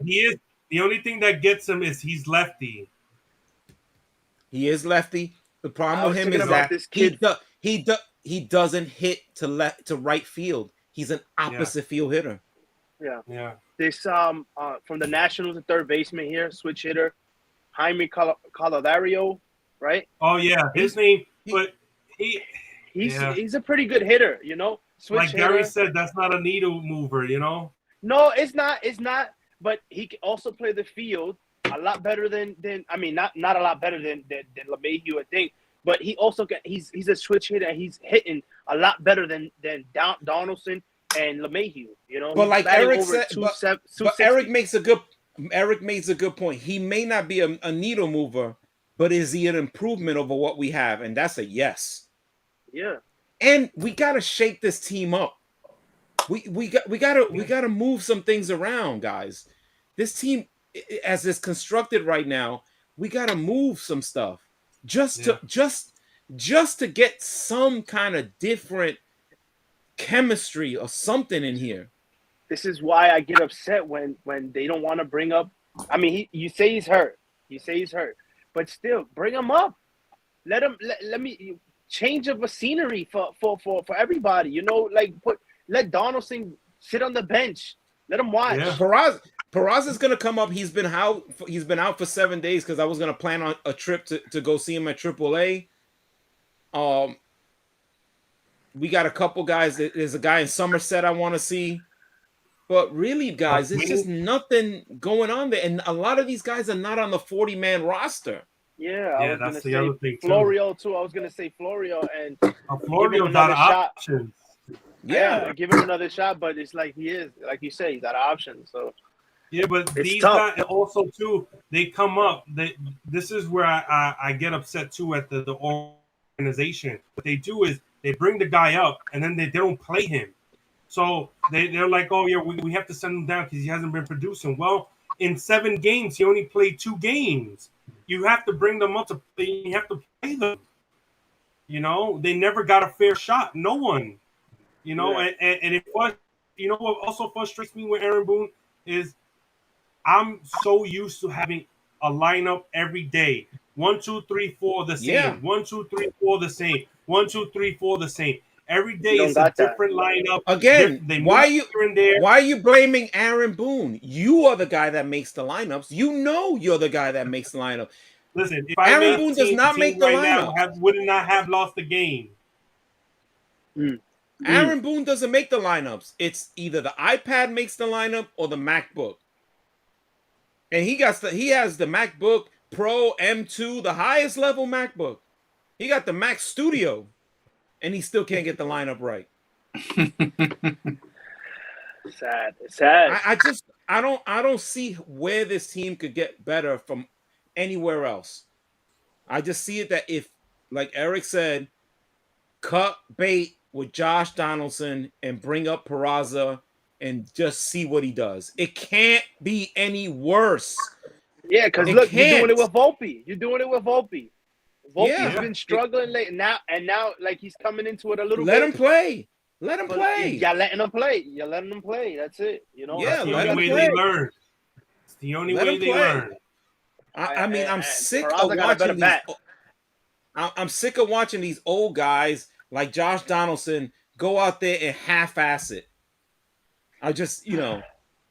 He is the only thing that gets him is he's lefty. He is lefty. The problem with him is that he doesn't hit to right field. He's an opposite field hitter. Yeah. This from the Nationals, the third baseman here, switch hitter, Jaime Colodario. Right? Oh yeah, his name. But he's a pretty good hitter, Switch like hitter. Gary said, that's not a needle mover, No, it's not. It's not. But he can also play the field a lot better than I mean, not a lot better than LeMahieu, I think. But he also he's a switch hitter. And he's hitting a lot better than Donaldson and LeMahieu. But like Eric said, but Eric makes a good point. He may not be a needle mover. But is he an improvement over what we have? And that's a yes. Yeah. And we gotta shake this team up. We gotta move some things around, guys. This team, as it's constructed right now, we gotta move some stuff just to get some kind of different chemistry or something in here. This is why I get upset when they don't want to bring up. I mean, you say he's hurt. But still, bring him up. Let me change of a scenery for everybody. Let Donaldson sit on the bench Let him watch. Yeah. Peraza's gonna come up. He's been out. He's been out for 7 days because I was gonna plan on a trip to go see him at AAA. We got a couple guys. There's a guy in Somerset I want to see. But really, guys, it's just nothing going on there. And a lot of these guys are not on the 40-man roster. Yeah, I was that's gonna the other say thing, too. Florio too. I was gonna say Florio and Florio's another out of shot. options. Yeah, give him another shot. But it's like he is, like you say, he's out of options. So Yeah, but It's these tough. guys also too. They come up. This is where I get upset too at the organization. What they do is they bring the guy up and then they don't play him. So they're like, oh yeah, we have to send him down because he hasn't been producing. Well, in 7 games, he only played 2 games. You have to bring them up to play. You have to play them. You know, they never got a fair shot. No one. You know, Yeah. and it was. You know what also frustrates me with Aaron Boone is I'm so used to having a lineup every day. 1, 2, 3, 4 the same. Yeah. 1, 2, 3, 4 the same. 1, 2, 3, 4 the same. Every day You don't is a got that. different lineup. Again, They why move here and there. are you blaming Aaron Boone? You are the guy that makes the lineups. You know you're the guy that makes the lineup. Listen, if I Aaron made Boone does not make the right now, lineup. would not have lost the game. Aaron Boone doesn't make the lineups. It's either the iPad makes the lineup or the MacBook. And he has the MacBook Pro M2, the highest level MacBook. He got the Mac Studio, and he still can't get the lineup right. sad. It's sad. I don't see where this team could get better from anywhere else. I just see it that if, like Eric said, cut bait with Josh Donaldson and bring up Peraza and just see what he does. It can't be any worse. Yeah, because It look, you're doing it can't. with Volpe. You're doing it with Volpe. Volpe's Yeah. been struggling late now, like he's coming into it a little Let bit. him play. Let him But play. You're letting him play. You're letting him play. That's it. You know. Yeah, That's the let only him way play. they learn. It's the only Let way him they play. learn. I mean, I'm And sick Peraza of got a better watching these. bat. I'm sick of watching these old guys like Josh Donaldson go out there and half-ass it. I just,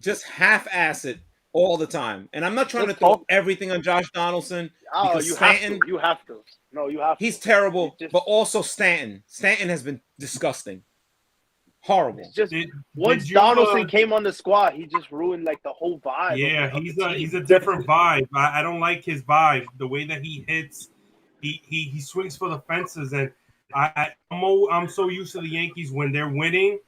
just half-ass it all the time. And I'm not trying Just to throw hope- everything on Josh Donaldson Oh, because you Stanton, have to. You have to. No, you have to. he's terrible, It's just- but also Stanton. Stanton has been disgusting. Horrible. It's just Did once you, Donaldson came on the squad, he just ruined like the whole vibe. Yeah, of the he's team. a different vibe. I don't like his vibe. The way that he hits, he swings for the fences, and I'm so used to the Yankees when they're winning,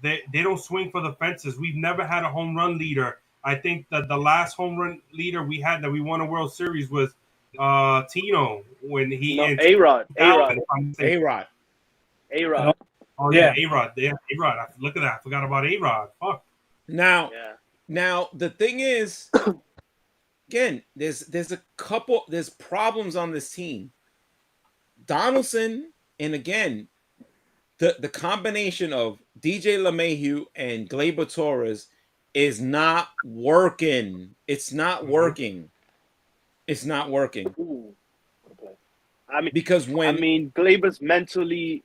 they don't swing for the fences. We've never had a home run leader. I think that the last home run leader we had that we won a World Series was Tino when he A-Rod. A-Rod. Oh yeah, A-Rod. Yeah, A-Rod. Look at that. I forgot about A-Rod. Fuck. Now, Yeah. Now the thing is, again, there's problems on this team. Donaldson, and again, the combination of DJ LeMahieu and Gleyber Torres is not working. It's not working. It's not working. Ooh. Okay. Because Gleyber's mentally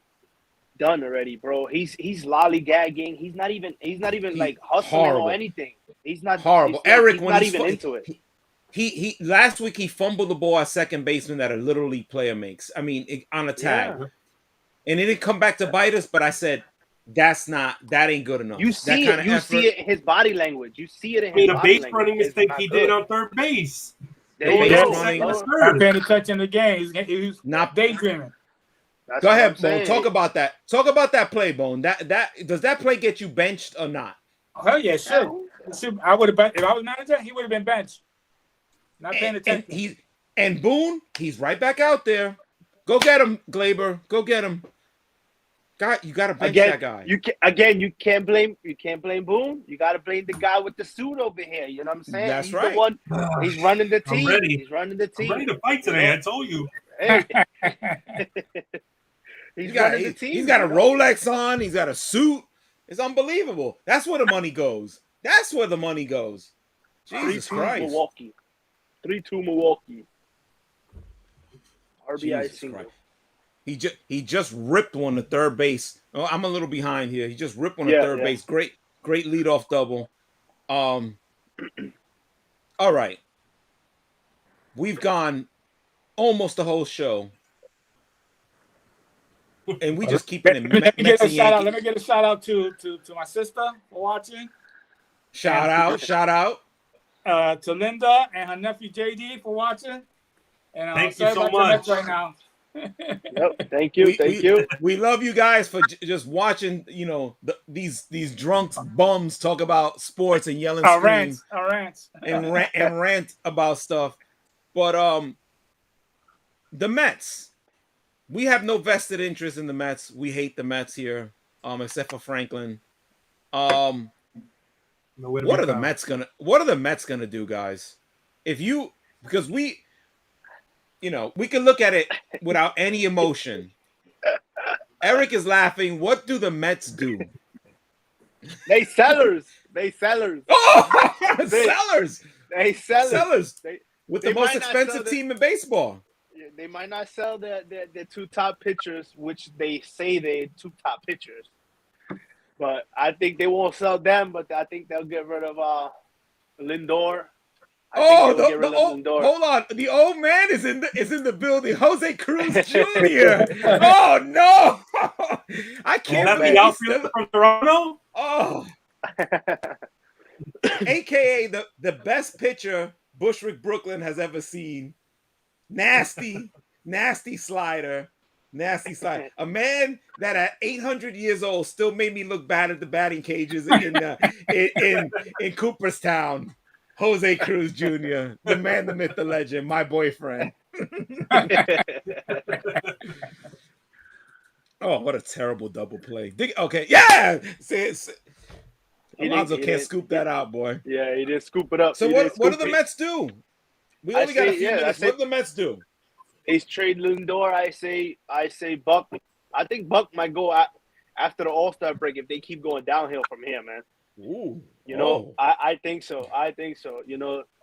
done already, bro. He's lollygagging. He's not even like hustling horrible. or anything. He's not horrible. He's Eric, he's when not he's even into it. He last week he fumbled the ball at second baseman that a little league player makes. I mean, on a tag, and it didn't come back to bite us. But I said that ain't good enough. You see it. You see it in his body language. You see it in his the body base language. running It's mistake not he good. did on third base. There you Base go. running. Not paying attention to the game. He was Not daydreaming. That's Go what ahead, I'm Bone. saying. Talk about that. Talk about that play, Bone. That does that play get you benched or not? Hell yeah, sure. I would have been if I was manager. He would have been benched. Not paying attention. And Boone, he's right back out there. Go get him, Gleyber. Go get him. You got to bench that guy. You can't blame Boone. You got to blame the guy with the suit over here. You know what I'm saying? That's He's right. The one. He's running the team. I'm ready. He's running the team. I'm ready to fight today. I told you. Hey. He's running the team. He's got a Rolex on. He's got a suit. It's unbelievable. That's where the money goes. That's where the money goes. Jesus 3-2 Christ. Milwaukee. 3-2 Milwaukee. RBI Jesus single. Christ. He just ripped one to third base. Oh, I'm a little behind here. He just ripped one to third base. Great leadoff double. All right. We've gone almost the whole show. And we just keeping it Let me get Mets a and shout out. Yankees. Let me get a shout out to my sister for watching. Shout out. To Linda and her nephew JD for watching. And Thank you so about the Mets much. right now. Yep. Thank you. Thank you. We love you guys for just watching, these drunks bums talk about sports and yelling, scream, rants. and rant about stuff. But the Mets, we have no vested interest in the Mets. We hate the Mets here, except for Franklin. What are the Mets gonna do, guys? Because we can look at it without any emotion. Eric is laughing. What do the Mets do? They sellers. Oh, sellers. They sellers. With the most expensive team in baseball. They might not sell the two top pitchers, which they say they two top pitchers. But I think they won't sell them. But I think they'll get rid of Lindor. Hold on. The old man is in the building. Jose Cruz Jr. Oh no! I can't believe the outfielder from Toronto. Oh, AKA the best pitcher Bushwick Brooklyn has ever seen. Nasty slider. A man that at 800 years old still made me look bad at the batting cages in Cooperstown. Jose Cruz Jr., the man, the myth, the legend, my boyfriend. Oh, what a terrible double play. Okay, yeah! Alonzo can't scoop that out, boy. Yeah, he didn't scoop it up. So what do the Mets do? We only got a few minutes. What do the Mets do? They trade Lindor. I say Buck. I think Buck might go after the All-Star break if they keep going downhill from here, man. Ooh. I think so.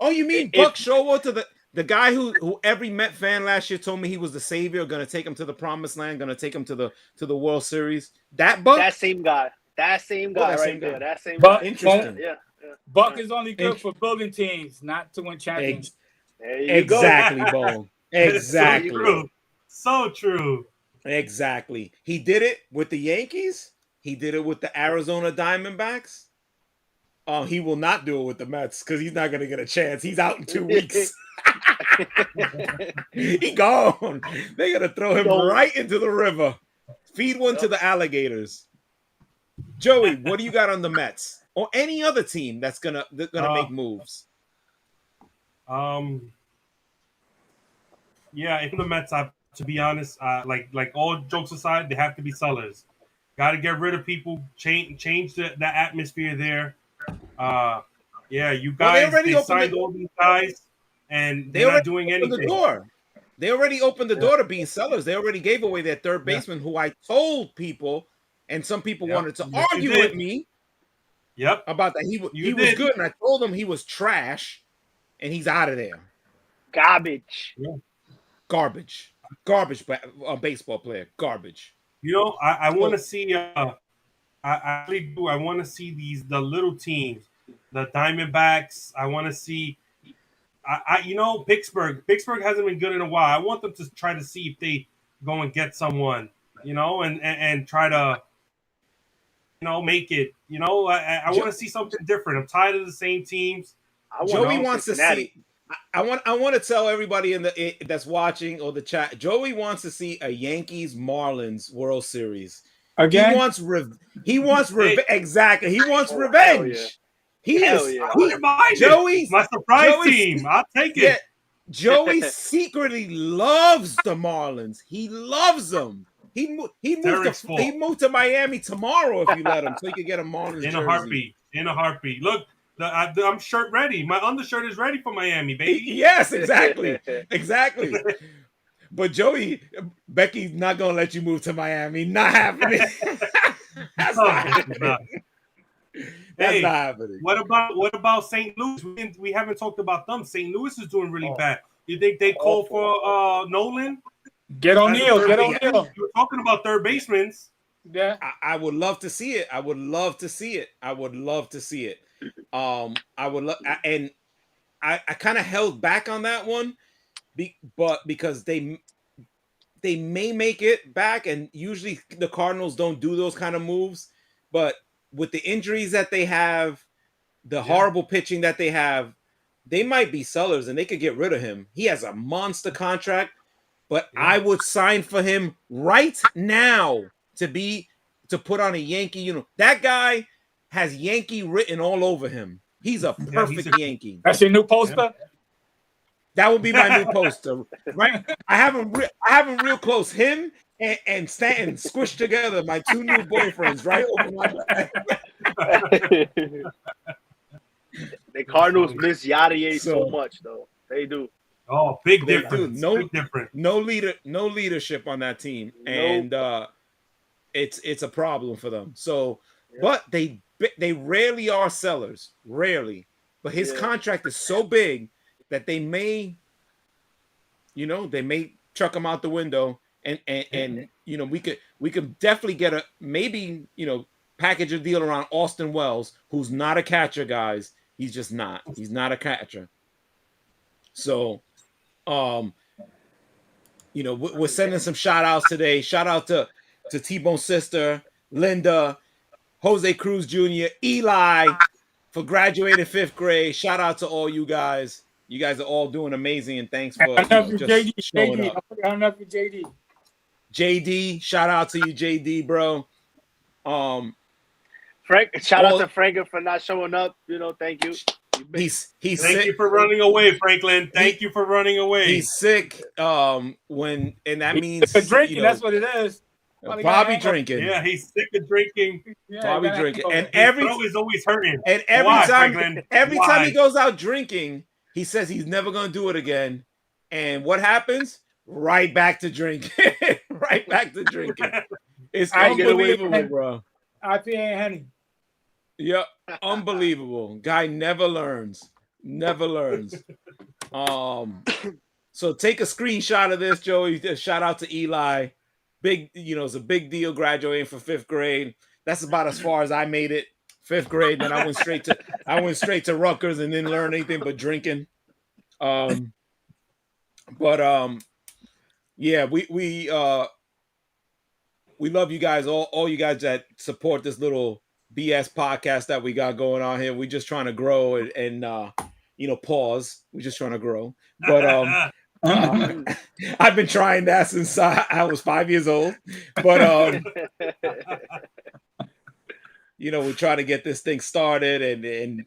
Oh, you mean Buck Showalter, the guy who every Met fan last year told me he was the savior, going to take him to the promised land, going to take him to the World Series. That Buck? That same guy right there. That same Buck, guy. Interesting. Yeah. Buck is only good for building teams, not to win champions. Exactly, Bo. Exactly. So true. Exactly. He did it with the Yankees. He did it with the Arizona Diamondbacks. He will not do it with the Mets because he's not going to get a chance. He's out in 2 weeks. He gone. They're going to throw him right into the river. Feed one to the alligators. Joey, what do you got on the Mets or any other team that's gonna make moves? Yeah, if the Mets, to be honest, like all jokes aside, they have to be sellers. Got to get rid of people, change the atmosphere there. You guys, they signed all these guys, and they're not doing anything. They already opened the door to being sellers. They already gave away their third baseman, who I told people, and some people wanted to argue with me. About that. He was good, and I told them he was trash, and he's out of there. Garbage. Garbage, a baseball player. Garbage. I want to see. I really do. I want to see the little teams, the Diamondbacks. I want to see. Pittsburgh. Pittsburgh hasn't been good in a while. I want them to try to see if they go and get someone, and try to, make it. I want to see something different. I'm tired of the same teams. Joey wants to see. I want to tell everybody that's watching or the chat. Joey wants to see a Yankees Marlins World Series. Again? He wants exactly. He wants revenge. Joey's my surprise team. I'll take it. Yeah, Joey secretly loves the Marlins. He loves them. He moved to Miami tomorrow if you let him, so he could get a Marlins jersey. In a heartbeat. Look, I'm shirt ready. My undershirt is ready for Miami, baby. Yes, exactly. But Becky's not gonna let you move to Miami. Not happening. That's not happening. That's not happening. What about St. Louis? We haven't talked about them. St. Louis is doing really bad. You think they call for Nolan? Get O'Neill. You were talking about third basemen. Yeah, I would love to see it. I would love to see it. I would love, and I kind of held back on that one, but because they may make it back, and usually the Cardinals don't do those kind of moves. But with the injuries that they have, the horrible pitching that they have, they might be sellers and they could get rid of him. He has a monster contract, but I would sign for him right now to put on a Yankee uniform. That guy has Yankee written all over him. He's a perfect Yankee. That's your new poster? That would be my new poster, right? I have him real close. Him and Stanton squished together, my two new boyfriends, right over my back. The Cardinals miss Yadier so much, though. They do. Oh, big difference. Big difference. No leadership on that team, and it's a problem for them. So, but they rarely are sellers, rarely. But his contract is so big that they may chuck him out the window, and we could definitely get package a deal around Austin Wells, who's not a catcher, guys. He's just not. He's not a catcher. So, we're sending some shout outs today. Shout out to T-Bone's sister, Linda, Jose Cruz Jr., Eli for graduating 5th grade. Shout out to all you guys. You guys are all doing amazing, and thanks for just showing up. I'm not for JD. JD, shout out to you, JD, bro. Frank, shout out to Frank for not showing up. Thank you. He's Thank sick. you for running away, Franklin. Thank you for running away. He's sick. And that means drinking. That's what it is. Bobby drinking. Yeah, he's sick of drinking. Bobby drinking, and his throat is always hurting. And every time he goes out drinking, he says he's never going to do it again. And what happens? Right back to drinking. Right back to drinking. It's unbelievable, bro. IPA and honey. Yep, unbelievable. Guy never learns. Never learns. So take a screenshot of this, Joey. Shout out to Eli. Big, it's a big deal graduating from 5th grade. That's about as far as I made it. 5th grade, then I went straight to Rutgers and didn't learn anything but drinking. Yeah, we love you guys, all you guys that support this little BS podcast that we got going on here. We're just trying to grow and pause. We're just trying to grow. But I've been trying that since I was 5 years old. But we try to get this thing started, and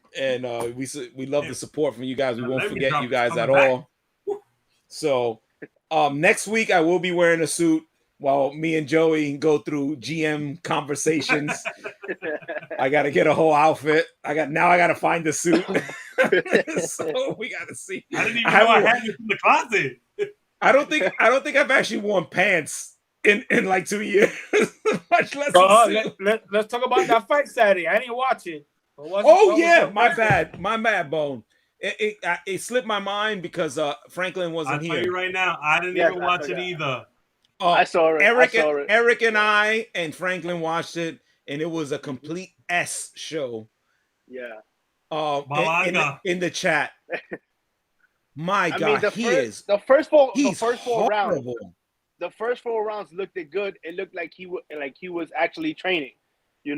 we love the support from you guys. We won't forget you guys at all. So next week I will be wearing a suit while me and Joey go through GM conversations. I got to get a whole outfit. I got to find the suit. So we got to see. I didn't even know I had you from the closet. I don't think I've actually worn pants in like 2 years. Much less. Let's talk about that fight Saturday. I didn't watch it. My bad, Bone. It slipped my mind because Franklin wasn't here. I'll tell you right now, I didn't even watch it either. I saw it. Eric and I and Franklin watched it, and it was a complete S show. Yeah. In the chat. My God, the first four rounds. horrible. The first 4 rounds looked good. It looked like he was actually training. He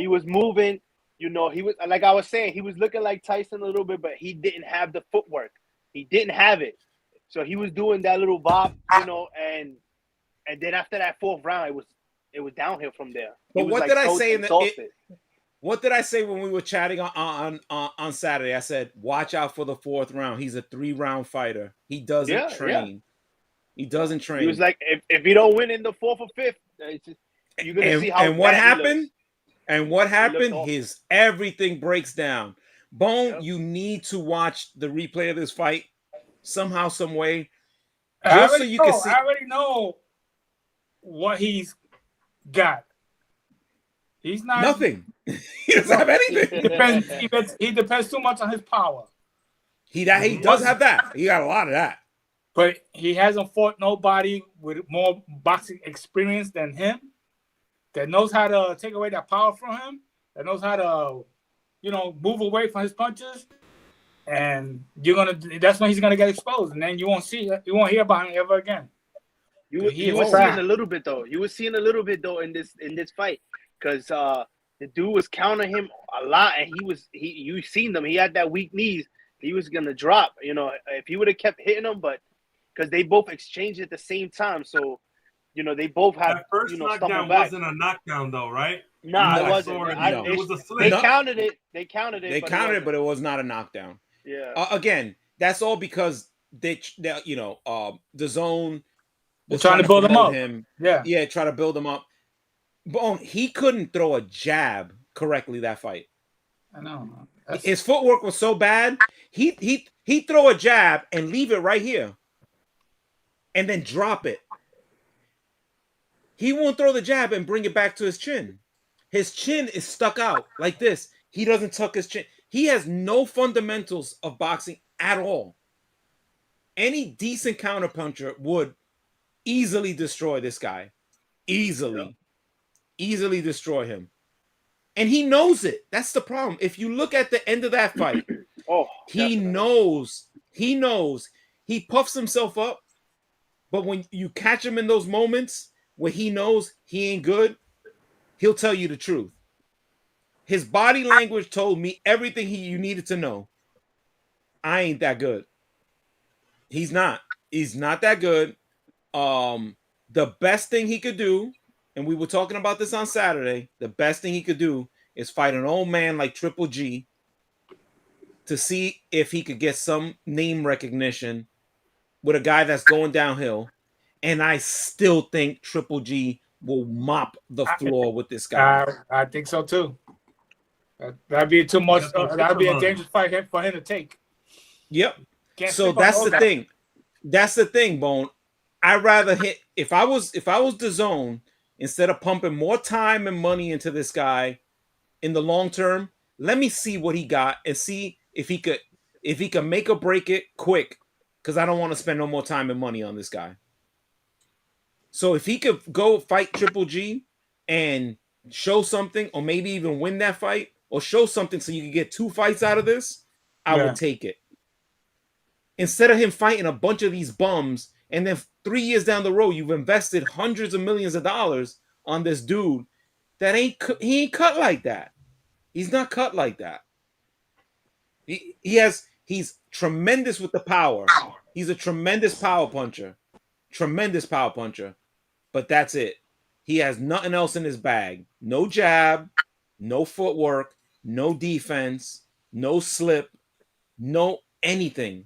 was moving. He was, like I was saying, he was looking like Tyson a little bit, but he didn't have the footwork. He didn't have it. So he was doing that little bop, and then after that 4th round, it was downhill from there. But what did I say what did I say when we were chatting on Saturday? I said, watch out for the 4th round. He's a 3-round fighter. He doesn't train. Yeah. He doesn't train. He was like, if you don't win in the 4th or 5th, you're gonna see how. And what happened? And what happened? His everything breaks down. Bone, you need to watch the replay of this fight somehow, some way. Just so you can see. I already know what he's got. He's not nothing. He doesn't have anything. He depends too much on his power. He does have that. He got a lot of that. But he hasn't fought nobody with more boxing experience than him that knows how to take away that power from him, that knows how to move away from his punches, and that's when he's gonna get exposed, and then you won't hear about him ever again. You were seeing a little bit though. You were seeing a little bit though in this fight, because the dude was countering him a lot, and you seen them. He had that weak knees. He was gonna drop. If he would have kept hitting him, but because they both exchanged at the same time, so they both had. That first knockdown wasn't a knockdown though, right? Nah, it wasn't. It was a slip. They counted it. They counted it. They counted it, but it was not a knockdown. Yeah. Again, that's all because the zone. They're trying to build him up. Yeah, try to build him up. Bone, he couldn't throw a jab correctly that fight. I know. His footwork was so bad. He throw a jab and leave it right here, and then drop it. He won't throw the jab and bring it back to his chin. His chin is stuck out like this. He doesn't tuck his chin. He has no fundamentals of boxing at all. Any decent counterpuncher would easily destroy this guy. Easily destroy him. And he knows it. That's the problem. If you look at the end of that fight, he knows. He puffs himself up. But when you catch him in those moments where he knows he ain't good, he'll tell you the truth. His body language told me everything you needed to know. I ain't that good. He's not. He's not that good. The best thing he could do, and we were talking about this on Saturday, the best thing he could do is fight an old man like Triple G to see if he could get some name recognition with a guy that's going downhill. And I still think Triple G will mop the floor with this guy. I think so too. That'd be too much. That'd be a dangerous fight for him to take. Yep. So that's the thing. That's the thing, Bone. I'd rather hit if I was the zone, instead of pumping more time and money into this guy in the long term, let me see what he got and see if he could make or break it quick, because I don't want to spend no more time and money on this guy. So if he could go fight Triple G and show something, or maybe even win that fight, or show something so you can get 2 fights out of this, I would take it. Instead of him fighting a bunch of these bums, and then 3 years down the road, you've invested hundreds of millions of dollars on this dude that he ain't cut like that. He's not cut like that. He's tremendous with the power. He's a tremendous power puncher. Tremendous power puncher. But that's it. He has nothing else in his bag. No jab, no footwork, no defense, no slip, no anything.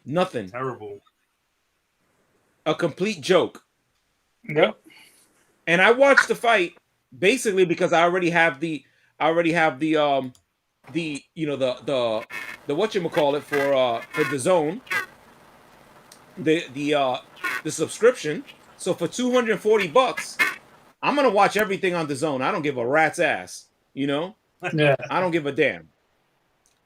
Nothing. Terrible. A complete joke. Yep. And I watched the fight basically because I already have the whatchamacallit for the zone. The subscription. So for $240, I'm gonna watch everything on the zone. I don't give a rat's ass, Yeah. I don't give a damn.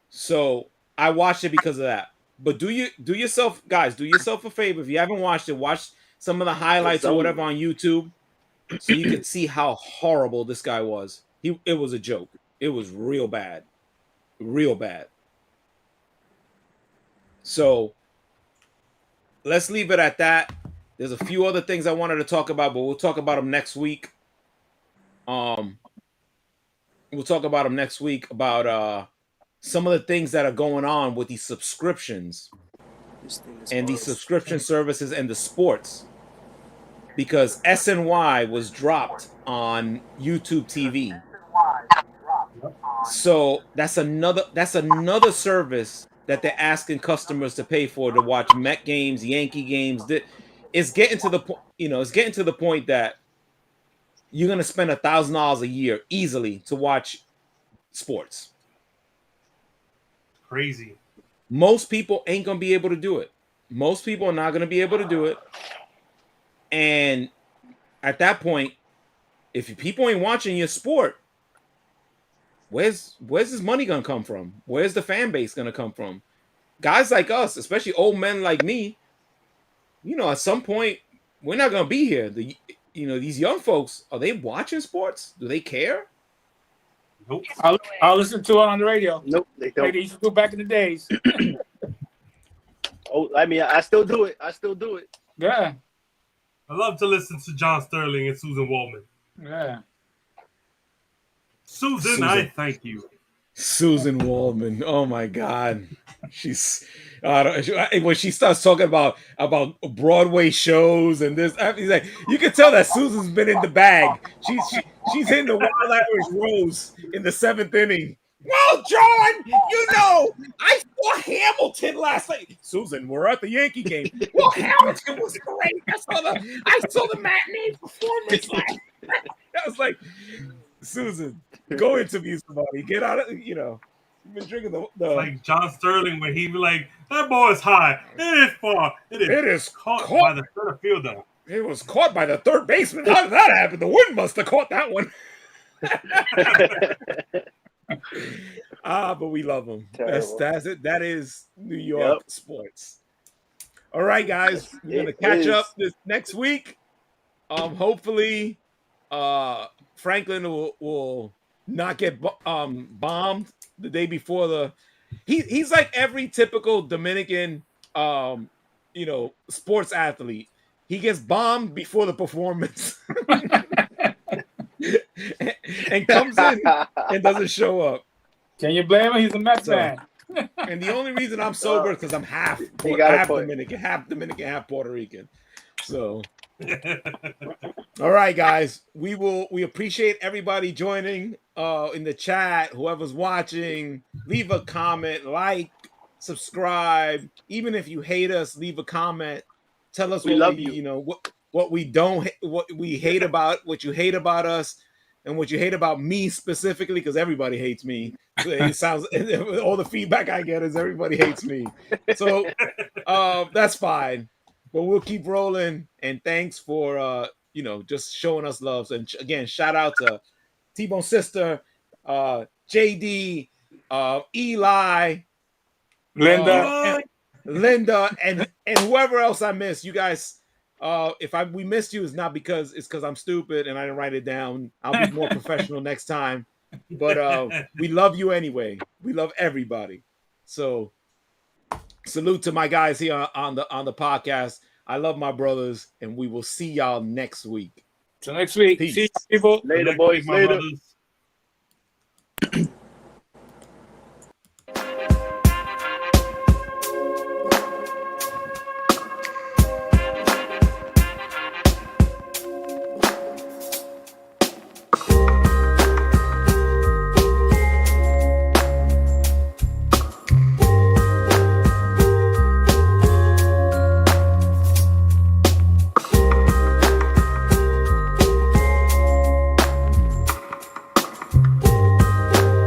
So I watched it because of that. But do yourself a favor. If you haven't watched it, watch some of the highlights or whatever on YouTube, so you can see how horrible this guy was. It was a joke. It was real bad. Real bad. So let's leave it at that. There's a few other things I wanted to talk about, but we'll talk about them next week. We'll talk about them next week about some of the things that are going on with these subscriptions and these subscription services and the sports, because SNY was dropped on YouTube TV. So that's another service that they're asking customers to pay for to watch Met games, Yankee games. It's getting to the point that you're gonna spend $1,000 a year easily to watch sports. Crazy. Most people ain't gonna be able to do it. Most people are not gonna be able to do it. And at that point, if people ain't watching your sport, where's this money gonna come from? Where's the fan base gonna come from? Guys like us, especially old men like me, at some point we're not gonna be here. These young folks, are they watching sports? Do they care? Nope. I'll listen to it on the radio. Nope, they Like don't. they used to do back in the days. Oh, I mean, I still do it. Yeah. I love to listen to John Sterling and Susan Waldman. Yeah. Susan, I thank you. Susan Waldman. Oh my God, she's when she starts talking about Broadway shows and this, he's like, you can tell that Susan's been in the bag. She's hitting the Wild Irish Rose in the 7th inning. Well, John, you know, I saw Hamilton last night. Susan, we're at the Yankee game. Well, Hamilton was great. I saw the matinee performance last night. I was like, Susan, go interview somebody. Get out of, you've been drinking the like John Sterling when he be like, that ball is high. It is far. It is caught by the center fielder. It was caught by the third baseman. How did that happen? The wind must have caught that one. But we love them. That's it. That is New York sports. All right, guys. We're gonna catch up this next week. Hopefully, Franklin will not get bombed the day before the. He's like every typical Dominican, sports athlete. He gets bombed before the performance, and comes in and doesn't show up. Can you blame him? He's a Mets fan. And the only reason I'm sober is because I'm half Dominican, half Puerto Rican. So, all right, guys, we appreciate everybody joining in the chat. Whoever's watching, leave a comment, like, subscribe. Even if you hate us, leave a comment. Tell us what we hate about, what you hate about us, and what you hate about me specifically, because everybody hates me. It sounds all the feedback I get is everybody hates me. So that's fine. But we'll keep rolling. And thanks for just showing us love. And again, shout out to T-Bone's sister, JD, Eli, Linda, and whoever else I missed. You guys, if we missed you, it's because I'm stupid and I didn't write it down. I'll be more professional next time. But we love you anyway. We love everybody. So salute to my guys here on the podcast. I love my brothers, and we will see y'all next week. Till next week. Peace. See you, people. Later, boys. Later. Brothers.